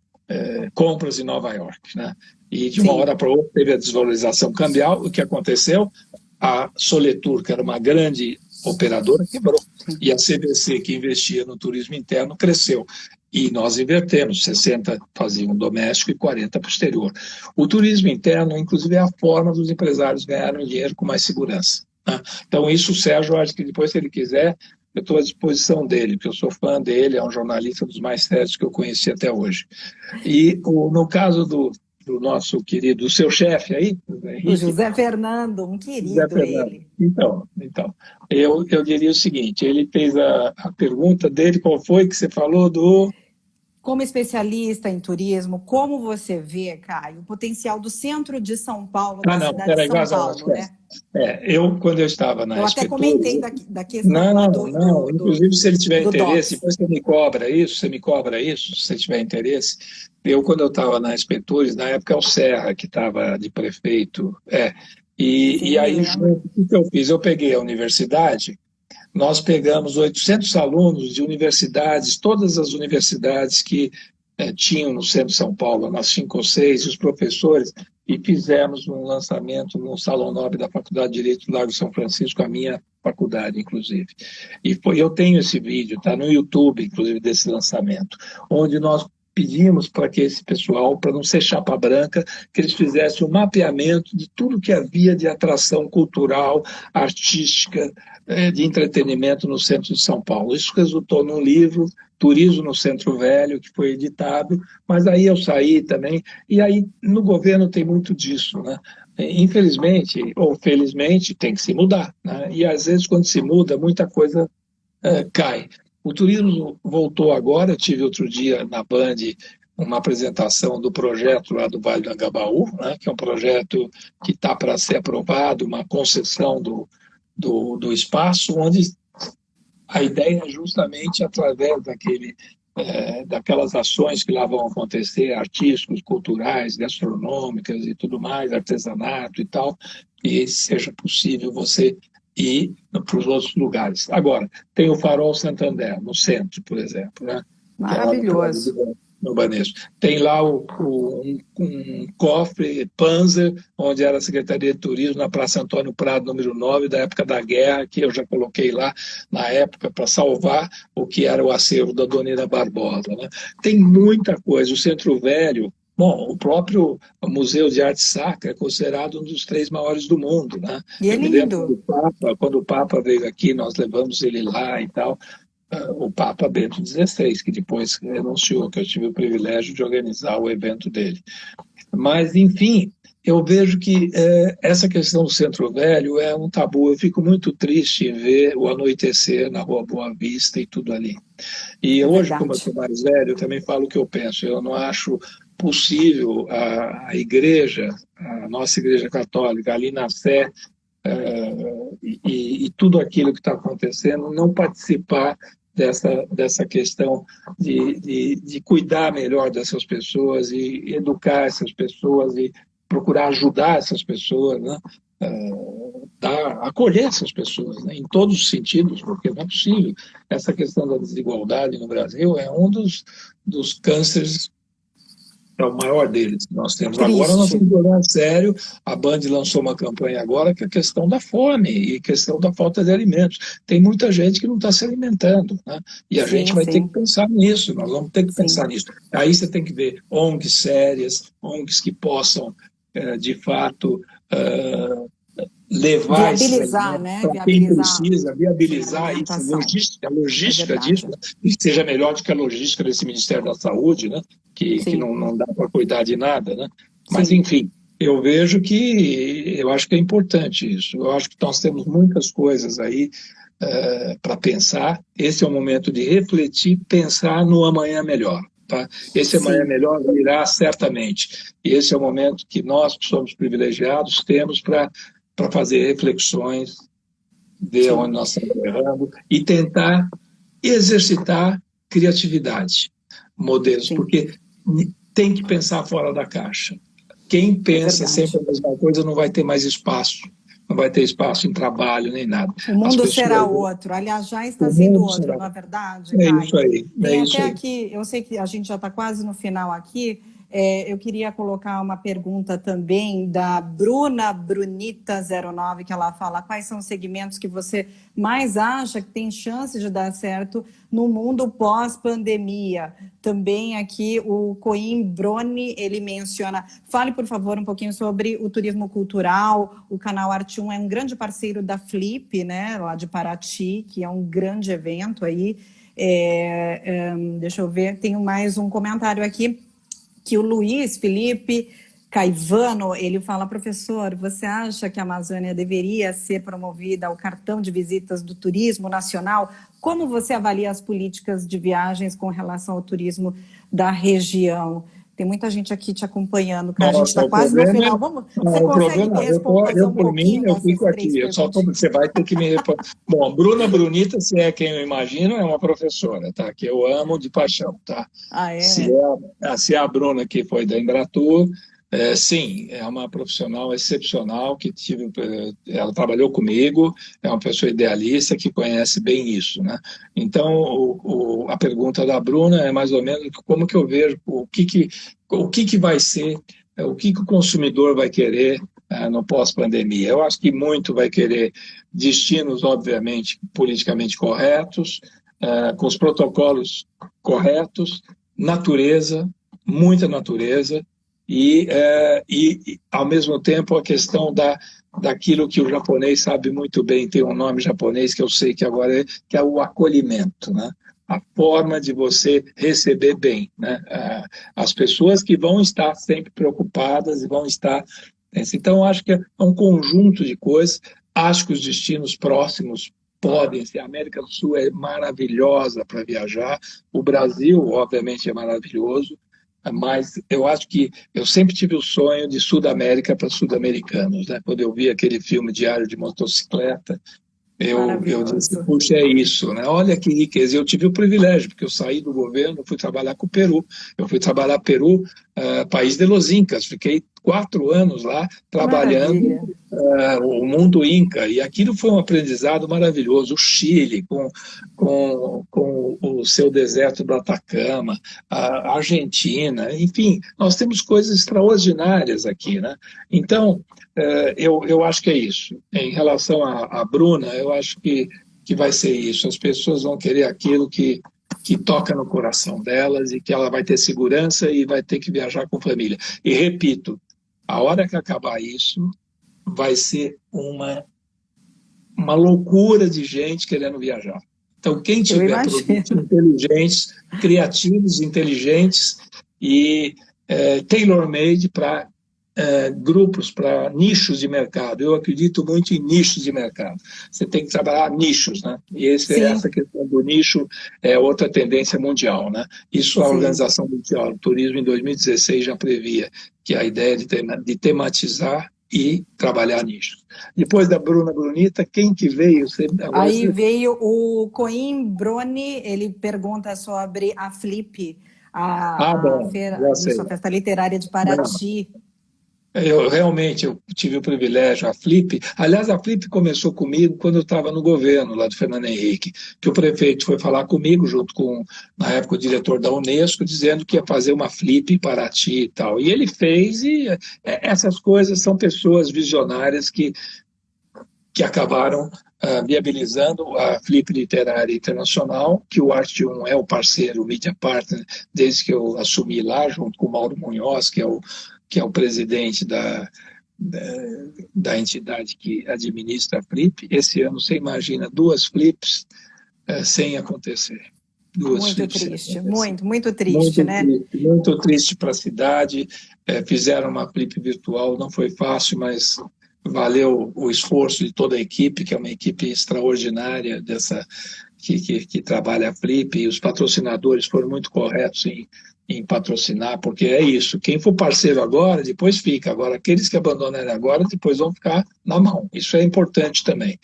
compras em Nova York, né? E de uma Sim. hora para outra teve a desvalorização cambial. O que aconteceu? A Soletur, que era uma grande operadora, quebrou. E a CVC, que investia no turismo interno, cresceu. E nós invertemos, 60 faziam doméstico e 40 para o exterior. O turismo interno, inclusive, é a forma dos empresários ganharem dinheiro com mais segurança. Então, isso o Sérgio, acho que depois, se ele quiser, eu estou à disposição dele, porque eu sou fã dele, é um jornalista dos mais sérios que eu conheci até hoje. E no caso do nosso querido, o seu chefe aí, Henrique, o José Fernando, um José querido Fernando. ele. Então eu diria o seguinte, ele fez a pergunta dele, qual foi que você falou do... Como especialista em turismo, como você vê, Caio, o potencial do centro de São Paulo, da Não, cidade de peraí, São Gonzalo, Paulo, esquece. né? Quando eu estava na Eu até Expetores... comentei da questão lá Não, inclusive se ele tiver do interesse, DOPS. depois você me cobra isso, se você tiver interesse. Quando eu estava na Expetores, na época é o Serra que estava de prefeito, Sim, e me aí lembro. o que eu fiz? Eu peguei a universidade. Nós pegamos 800 alunos de universidades, todas as universidades que tinham no centro de São Paulo, umas 5 ou 6, os professores, e fizemos um lançamento no Salão Nobre da Faculdade de Direito do Largo de São Francisco, a minha faculdade, inclusive. Eu tenho esse vídeo, está no YouTube, inclusive, desse lançamento, onde nós pedimos para que esse pessoal, para não ser chapa branca, que eles fizessem um mapeamento de tudo que havia de atração cultural, artística, de entretenimento no centro de São Paulo. Isso resultou num livro, Turismo no Centro Velho, que foi editado, mas aí eu saí também, e aí no governo tem muito disso, né? Infelizmente, ou felizmente, tem que se mudar, né? E às vezes quando se muda, muita coisa cai. O turismo voltou agora, eu tive outro dia na Band uma apresentação do projeto lá do Vale do Angabaú, né, que é um projeto que está para ser aprovado, uma concessão do espaço, onde a ideia é justamente através daquelas ações que lá vão acontecer, artísticos, culturais, gastronômicas e tudo mais, artesanato e tal, e seja possível você ir para os outros lugares. Agora, tem o Farol Santander, no centro, por exemplo, né? Que é lá Maravilhoso. no Banespa. Tem lá um cofre Panzer, onde era a Secretaria de Turismo, na Praça Antônio Prado, número 9, da época da guerra, que eu já coloquei lá na época para salvar o que era o acervo da Dona Ina Barbosa, né? Tem muita coisa. O Centro Velho, bom, o próprio Museu de Arte Sacra é considerado um dos 3 maiores do mundo, né? E é Eu me lembro lindo. quando o Papa veio aqui, nós levamos ele lá e tal, o Papa Bento XVI, que depois renunciou, que eu tive o privilégio de organizar o evento dele. Mas, enfim, eu vejo que essa questão do Centro Velho é um tabu. Eu fico muito triste em ver o anoitecer na Rua Boa Vista e tudo ali. E É hoje, como eu verdade. estou mais velho, eu também falo o que eu penso. Eu não acho possível a igreja, a nossa igreja católica, ali na Sé, e tudo aquilo que está acontecendo, não participar dessa questão de cuidar melhor dessas pessoas e educar essas pessoas e procurar ajudar essas pessoas, né? Acolher essas pessoas, né? Em todos os sentidos, porque não é possível. Essa questão da desigualdade no Brasil é um dos cânceres, é o maior deles que nós temos. Agora nós Triste. temos que olhar a sério. A Band lançou uma campanha agora que é a questão da fome e questão da falta de alimentos. Tem muita gente que não está se alimentando, né? E a gente Sim, vai ter que sim, pensar nisso, nós vamos ter que pensar sim. nisso. Aí você tem que ver ONGs sérias, ONGs que possam, de fato, levar esses Viabilizar, alimentos né? para quem Viabilizar precisa, a viabilizar isso, alimentação. a É logística disso, verdade. né, que seja melhor do que a logística desse Ministério da Saúde, né, que Sim, não dá para cuidar de nada, né? Mas, sim, enfim, eu vejo que eu acho que é importante isso. Eu acho que nós temos muitas coisas aí para pensar. Esse é o momento de refletir, pensar no amanhã melhor. Tá? Esse amanhã sim. melhor virá certamente. E esse é o momento que nós, que somos privilegiados, temos para fazer reflexões, ver onde Sim, nós estamos errando e tentar exercitar criatividade, modelos, sim, porque tem que pensar fora da caixa. Quem é pensa sempre verdade. a mesma coisa não vai ter mais espaço, não vai ter espaço em trabalho nem nada. O As mundo será pessoas, outro. Aliás, já está o sendo mundo outro, será. não é verdade, É Caio? isso aí, é Tem isso até aí. aqui, eu sei que a gente já está quase no final aqui. Eu queria colocar uma pergunta também da Bruna Brunita09, que ela fala quais são os segmentos que você mais acha que tem chance de dar certo no mundo pós-pandemia. Também aqui o Coimbrone, ele menciona, fale por favor um pouquinho sobre o turismo cultural. O canal Arte 1 é um grande parceiro da Flip, né, lá de Paraty, que é um grande evento aí. Deixa eu ver, tenho mais um comentário aqui que o Luiz Felipe Caivano, ele fala, professor, você acha que a Amazônia deveria ser promovida ao cartão de visitas do turismo nacional? Como você avalia as políticas de viagens com relação ao turismo da região? Tem muita gente aqui te acompanhando, cara. A gente Nossa, está o quase no problema é. final. Vamos, você Não, o consegue problema, me fazer eu um por mim, pouquinho eu dessas fico três aqui. perguntinhas? Você vai ter que me. Bom, Bruna Brunita, se é quem eu imagino, é uma professora, tá? Que eu amo de paixão, tá? Ah, Se é? se é a Bruna que foi da Embratur, sim, é uma profissional excepcional que tive. Ela trabalhou comigo, é uma pessoa idealista que conhece bem isso, né? Então, a pergunta da Bruna é mais ou menos como que eu vejo o que vai ser, o que o consumidor vai querer no pós-pandemia. Eu acho que muito vai querer destinos, obviamente, politicamente corretos, com os protocolos corretos, natureza, muita natureza, ao mesmo tempo, a questão daquilo que o japonês sabe muito bem, tem um nome japonês que eu sei que agora que é o acolhimento, né? A forma de você receber bem, né? As pessoas que vão estar sempre preocupadas e vão estar. Então, acho que é um conjunto de coisas. Acho que os destinos próximos podem ser. A América do Sul é maravilhosa para viajar. O Brasil, obviamente, é maravilhoso. Mas eu acho que eu sempre tive o sonho de Sudamérica para sud-americanos, né? Quando eu vi aquele filme Diário de Motocicleta, eu disse, Maravilhoso. puxa, é isso, né? Olha que riqueza. Eu tive o privilégio, porque eu saí do governo, fui trabalhar com o Peru. Eu fui trabalhar Peru, país de los Incas. Fiquei 4 anos lá Que trabalhando maravilha. o mundo Inca. E aquilo foi um aprendizado maravilhoso. O Chile, com o seu deserto do Atacama, a Argentina, enfim, nós temos coisas extraordinárias aqui, né? Então, eu acho que é isso. Em relação à Bruna, eu acho que vai ser isso. As pessoas vão querer aquilo que toca no coração delas e que ela vai ter segurança e vai ter que viajar com família. E repito, a hora que acabar isso, vai ser uma loucura de gente querendo viajar. Então, quem Eu tiver produtos imagino. inteligentes, criativos, inteligentes e tailor-made para grupos, para nichos de mercado. Eu acredito muito em nichos de mercado. Você tem que trabalhar nichos, né? E essa Sim, questão do nicho é outra tendência mundial, né? Isso a sim. Organização Mundial do Turismo em 2016 já previa, que a ideia de tematizar e trabalhar nichos. Depois da Bruna Brunita, quem que veio? Agora Aí você... veio o Coimbrone, ele pergunta sobre a Flip, a Bom, feira, já isso, sei. a Festa Literária de Paraty. Eu tive o privilégio, a Flip. Aliás, a Flip começou comigo quando eu estava no governo lá do Fernando Henrique, que o prefeito foi falar comigo, junto com, na época, o diretor da Unesco, dizendo que ia fazer uma Flip em Paraty e tal. E ele fez, e essas coisas são pessoas visionárias que acabaram viabilizando a Flip Literária Internacional, que o Arte 1 é o parceiro, o media partner, desde que eu assumi lá, junto com o Mauro Munhoz, que é o presidente da entidade que administra a Flip. Esse ano, você imagina, 2 Flips sem acontecer. 2 Muito Flips sem triste, acontecer. muito triste, né? Muito triste para a cidade. Fizeram uma Flip virtual, não foi fácil, mas valeu o esforço de toda a equipe, que é uma equipe extraordinária que trabalha a Flip, e os patrocinadores foram muito corretos em patrocinar, porque é isso, quem for parceiro agora, depois fica. Agora, aqueles que abandonarem agora, depois vão ficar na mão. Isso é importante também.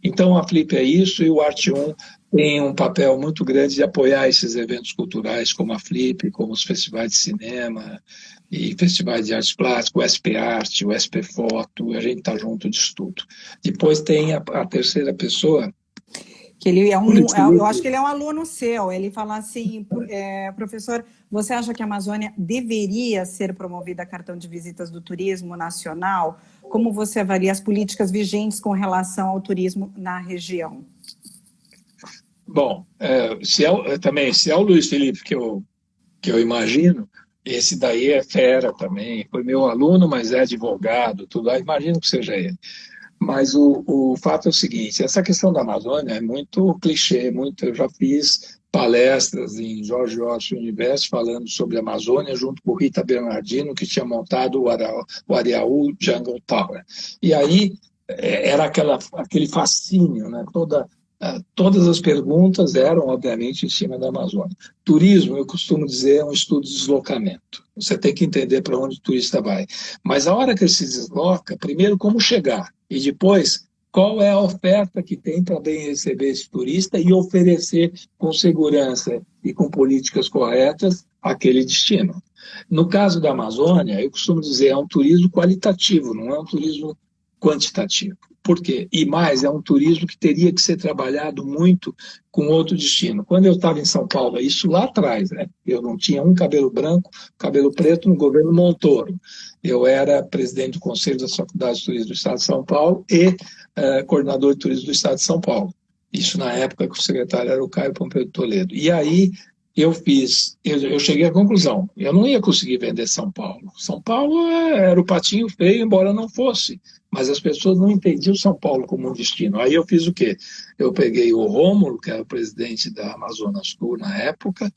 Então, a Flip é isso, e o Arte1 tem um papel muito grande de apoiar esses eventos culturais, como a Flip, como os festivais de cinema e festivais de artes plásticas, o SP Arte, o SP Foto, a gente está junto disso tudo. Depois tem a terceira pessoa, que ele é eu acho Felipe. que ele é um aluno seu. Ele fala assim, professor, você acha que a Amazônia deveria ser promovida a cartão de visitas do turismo nacional? Como você avalia as políticas vigentes com relação ao turismo na região? Bom, se é o Luiz Felipe que eu imagino, esse daí é fera também, foi meu aluno, mas é advogado, tudo lá, imagino que seja ele. Mas o fato é o seguinte, essa questão da Amazônia é muito clichê, eu já fiz palestras em George Washington University falando sobre a Amazônia, junto com Rita Bernardino, que tinha montado o Areaú Jungle Tower. E aí era aquele fascínio, né? Todas as perguntas eram, obviamente, em cima da Amazônia. Turismo, eu costumo dizer, é um estudo de deslocamento. Você tem que entender para onde o turista vai. Mas a hora que ele se desloca, primeiro, como chegar? E depois, qual é a oferta que tem para bem receber esse turista e oferecer com segurança e com políticas corretas aquele destino? No caso da Amazônia, eu costumo dizer, é um turismo qualitativo, não é um turismo quantitativo. Por quê? E mais, é um turismo que teria que ser trabalhado muito com outro destino. Quando eu estava em São Paulo, isso lá atrás, né? Eu não tinha um cabelo branco, cabelo preto no governo Montoro. Eu era presidente do Conselho das Faculdades de Turismo do Estado de São Paulo e coordenador de turismo do Estado de São Paulo. Isso na época que o secretário era o Caio Pompeu de Toledo. E aí eu cheguei à conclusão, eu não ia conseguir vender São Paulo. São Paulo era o patinho feio, embora não fosse, mas as pessoas não entendiam São Paulo como um destino. Aí eu fiz o quê? Eu peguei o Rômulo, que era o presidente da Amazonas Tour na época,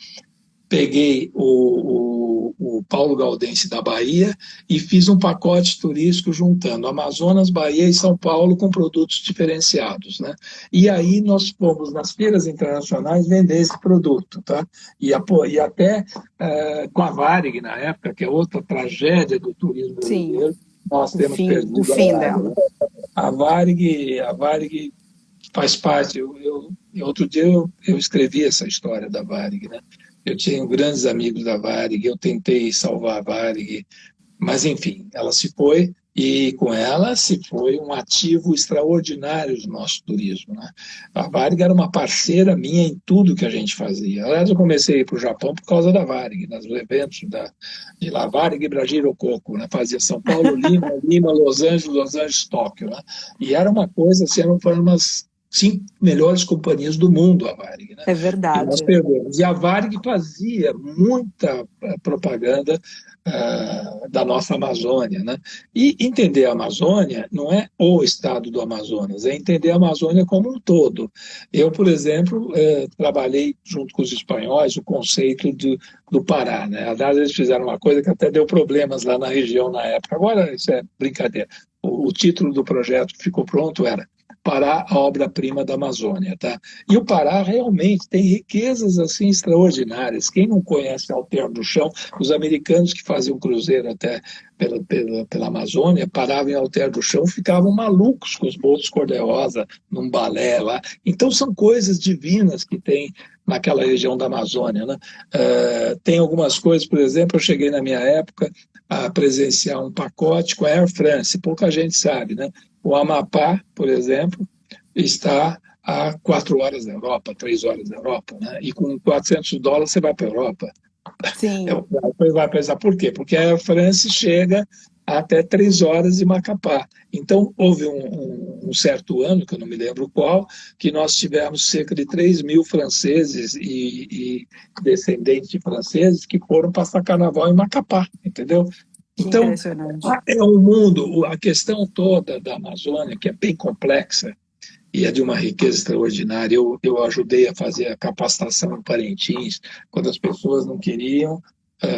peguei o Paulo Gaudense da Bahia e fiz um pacote turístico juntando Amazonas, Bahia e São Paulo com produtos diferenciados, né? E aí nós fomos nas feiras internacionais vender esse produto, tá? E até com a Varig na época, que é outra tragédia do turismo Sim, brasileiro, nós temos perdido o fim dela. a Varig faz parte. Outro dia eu escrevi essa história da Varig, né? Eu tinha grandes amigos da Varig, eu tentei salvar a Varig, mas enfim, ela se foi e com ela se foi um ativo extraordinário do nosso turismo, né? A Varig era uma parceira minha em tudo que a gente fazia. Aliás, eu comecei a ir para o Japão por causa da Varig, nos eventos de lá, Varig e Brasirococo, né? Fazia São Paulo, Lima, Los Angeles, Tóquio, né? E era uma coisa, assim, foram umas 5 melhores companhias do mundo, a Varig, né? É E nós verdade. perdemos. E a Varig fazia muita propaganda da nossa Amazônia, né? E entender a Amazônia não é o estado do Amazonas, é entender a Amazônia como um todo. Eu, por exemplo, trabalhei junto com os espanhóis o conceito do Pará, né? Aliás, eles fizeram uma coisa que até deu problemas lá na região na época. Agora, isso é brincadeira. O título do projeto que ficou pronto era Pará, a obra-prima da Amazônia, tá? E o Pará realmente tem riquezas assim extraordinárias. Quem não conhece Alter do Chão, os americanos que faziam cruzeiro até pela Amazônia paravam em Alter do Chão, ficavam malucos com os bolsos cor-de-rosa num balé lá. Então são coisas divinas que tem naquela região da Amazônia, né? Tem algumas coisas, por exemplo, eu cheguei na minha época a presenciar um pacote com a Air France, pouca gente sabe, né? O Amapá, por exemplo, está a 4 horas da Europa, 3 horas da Europa, né? E com $400 você vai para a Europa. Sim. Vai pensar por quê? Porque a France chega até 3 horas de Macapá. Então, houve um certo ano, que eu não me lembro qual, que nós tivemos cerca de 3 mil franceses e descendentes de franceses que foram passar carnaval em Macapá, entendeu? Que Então, impressionante. é um mundo, a questão toda da Amazônia, que é bem complexa e é de uma riqueza extraordinária. Eu ajudei a fazer a capacitação em Parintins, quando as pessoas não queriam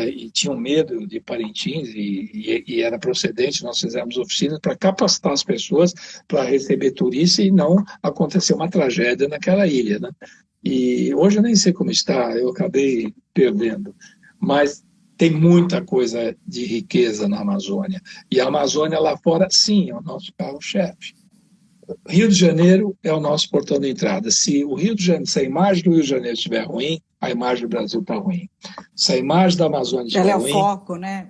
e tinham medo de Parintins, e era procedente, nós fizemos oficinas para capacitar as pessoas para receber turista e não acontecer uma tragédia naquela ilha, né? E hoje eu nem sei como está, eu acabei perdendo, mas tem muita coisa de riqueza na Amazônia. E a Amazônia lá fora, sim, é o nosso carro-chefe. Rio de Janeiro é o nosso portão de entrada. Se o Rio de Janeiro, se a imagem do Rio de Janeiro estiver ruim, a imagem do Brasil está ruim. Se a imagem da Amazônia Ela estiver é o ruim, foco, né?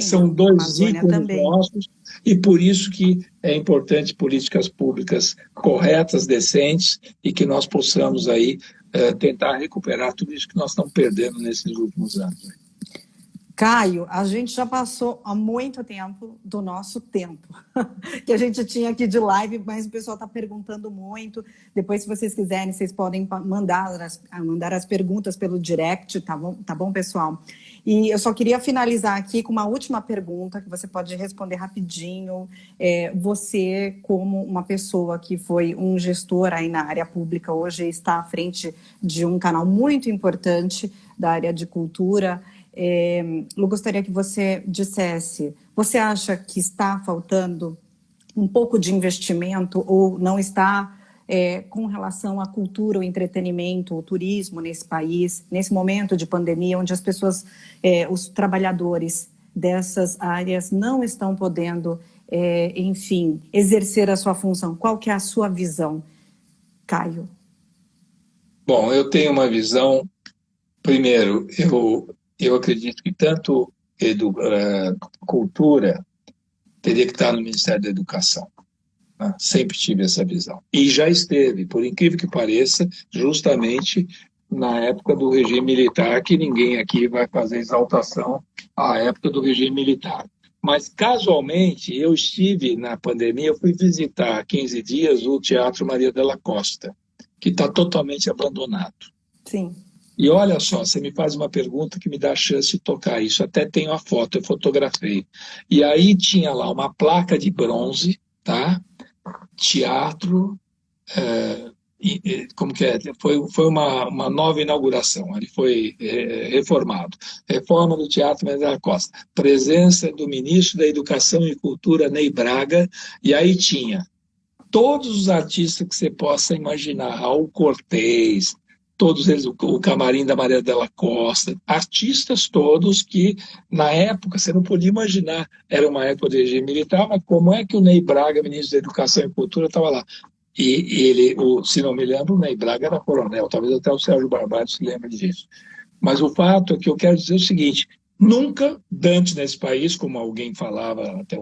são Sim, a dois Amazônia ícones também. nossos, e por isso que é importante políticas públicas corretas, decentes, e que nós possamos aí tentar recuperar tudo isso que nós estamos perdendo nesses últimos anos. Caio, a gente já passou há muito tempo do nosso tempo que a gente tinha aqui de live, mas o pessoal está perguntando muito. Depois, se vocês quiserem, vocês podem mandar as perguntas pelo direct, tá bom, pessoal? E eu só queria finalizar aqui com uma última pergunta que você pode responder rapidinho. Você, como uma pessoa que foi um gestor aí na área pública, hoje está à frente de um canal muito importante da área de cultura. Eu gostaria que você dissesse, você acha que está faltando um pouco de investimento ou não está com relação à cultura, o entretenimento, o turismo nesse país, nesse momento de pandemia, onde as pessoas, os trabalhadores dessas áreas não estão podendo, enfim, exercer a sua função? Qual que é a sua visão, Caio? Bom, eu tenho uma visão. Primeiro, eu acredito que tanto cultura teria que estar no Ministério da Educação, né? Sempre tive essa visão. E já esteve, por incrível que pareça, justamente na época do regime militar, que ninguém aqui vai fazer exaltação à época do regime militar. Mas, casualmente, eu estive na pandemia, eu fui visitar há 15 dias o Teatro Maria della Costa, que está totalmente abandonado. Sim. E olha só, você me faz uma pergunta que me dá a chance de tocar isso. Até tenho a foto, eu fotografei. E aí tinha lá uma placa de bronze, tá? Teatro, como que é? Foi uma nova inauguração, ele foi reformado. Reforma do Teatro Maria da Costa. Presença do ministro da Educação e Cultura, Ney Braga, e aí tinha todos os artistas que você possa imaginar, Raul Cortez, todos eles, o camarim da Maria della Costa, artistas todos que, na época, você não podia imaginar, era uma época de regime militar, mas como é que o Ney Braga, ministro da Educação e Cultura, estava lá? E ele, se não me lembro, o Ney Braga era coronel, talvez até o Sérgio Barbalho se lembre disso. Mas o fato é que eu quero dizer o seguinte: nunca, antes nesse país, como alguém falava até há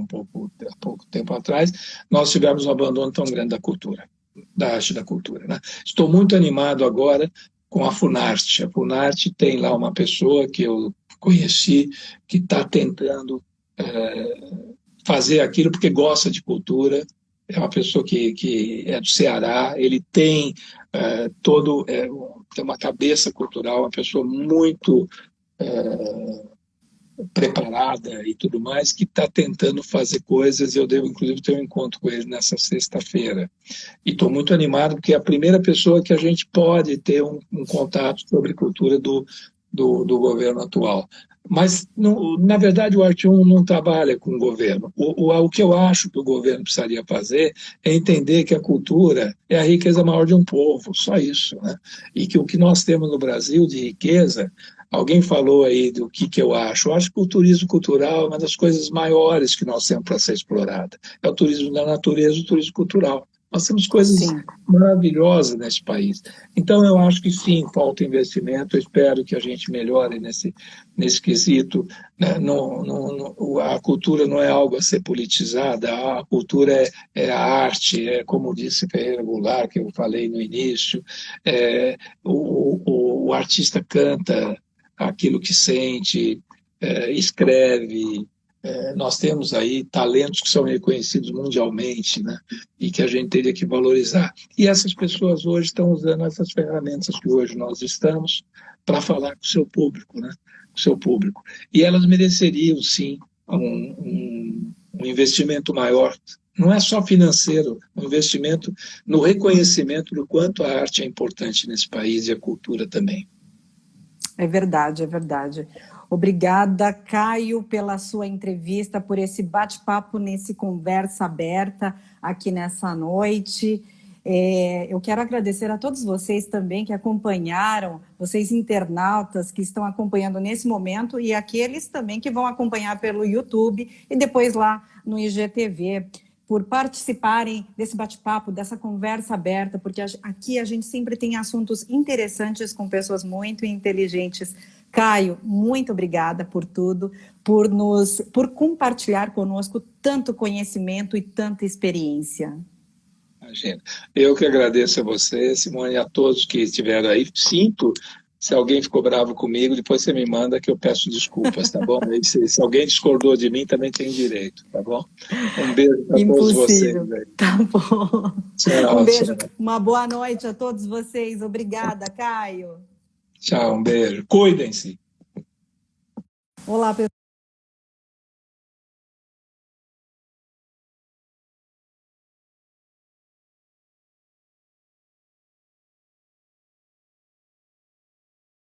pouco tempo atrás, nós tivemos um abandono tão grande da cultura, da arte da cultura, né? Estou muito animado agora com a Funarte. A Funarte tem lá uma pessoa que eu conheci que está tentando fazer aquilo porque gosta de cultura. É uma pessoa que é do Ceará, ele tem tem uma cabeça cultural, uma pessoa muito preparada e tudo mais, que está tentando fazer coisas. Eu devo, inclusive, ter um encontro com ele nessa sexta-feira. E estou muito animado, porque é a primeira pessoa que a gente pode ter um contato sobre cultura do governo atual. Mas, na verdade, o Arte 1 não trabalha com o governo. O que eu acho que o governo precisaria fazer é entender que a cultura é a riqueza maior de um povo, só isso, né? E que o que nós temos no Brasil de riqueza, alguém falou aí do que eu acho. Eu acho que o turismo cultural é uma das coisas maiores que nós temos para ser explorada. É o turismo da natureza, o turismo cultural. Nós temos coisas Sim. maravilhosas nesse país. Então, eu acho que sim, falta investimento. Eu espero que a gente melhore nesse quesito. Né? A cultura não é algo a ser politizada, a cultura é a arte, como disse Ferreira Goulart, que eu falei no início. O artista canta aquilo que sente, escreve. Nós temos aí talentos que são reconhecidos mundialmente, né? E que a gente teria que valorizar. E essas pessoas hoje estão usando essas ferramentas que hoje nós estamos para falar com o seu público, né? Com o seu público. E elas mereceriam, sim, um investimento maior, não é só financeiro, um investimento no reconhecimento do quanto a arte é importante nesse país e a cultura também. É verdade, é verdade. Obrigada, Caio, pela sua entrevista, por esse bate-papo, nesse conversa aberta aqui nessa noite. Eu quero agradecer a todos vocês também que acompanharam, vocês internautas que estão acompanhando nesse momento e aqueles também que vão acompanhar pelo YouTube e depois lá no IGTV, por participarem desse bate-papo, dessa conversa aberta, porque aqui a gente sempre tem assuntos interessantes com pessoas muito inteligentes. Caio, muito obrigada por tudo, por compartilhar conosco tanto conhecimento e tanta experiência. Imagina. Eu que agradeço a você, Simone, e a todos que estiveram aí. Sinto, se alguém ficou bravo comigo, depois você me manda que eu peço desculpas, tá bom? E se alguém discordou de mim, também tem direito, tá bom? Um beijo para todos vocês Impossível. aí. Tá bom. Um Tchau, beijo, tchau. uma boa noite a todos vocês. Obrigada, Caio. Tchau, um beijo. Cuidem-se. Olá, pessoal.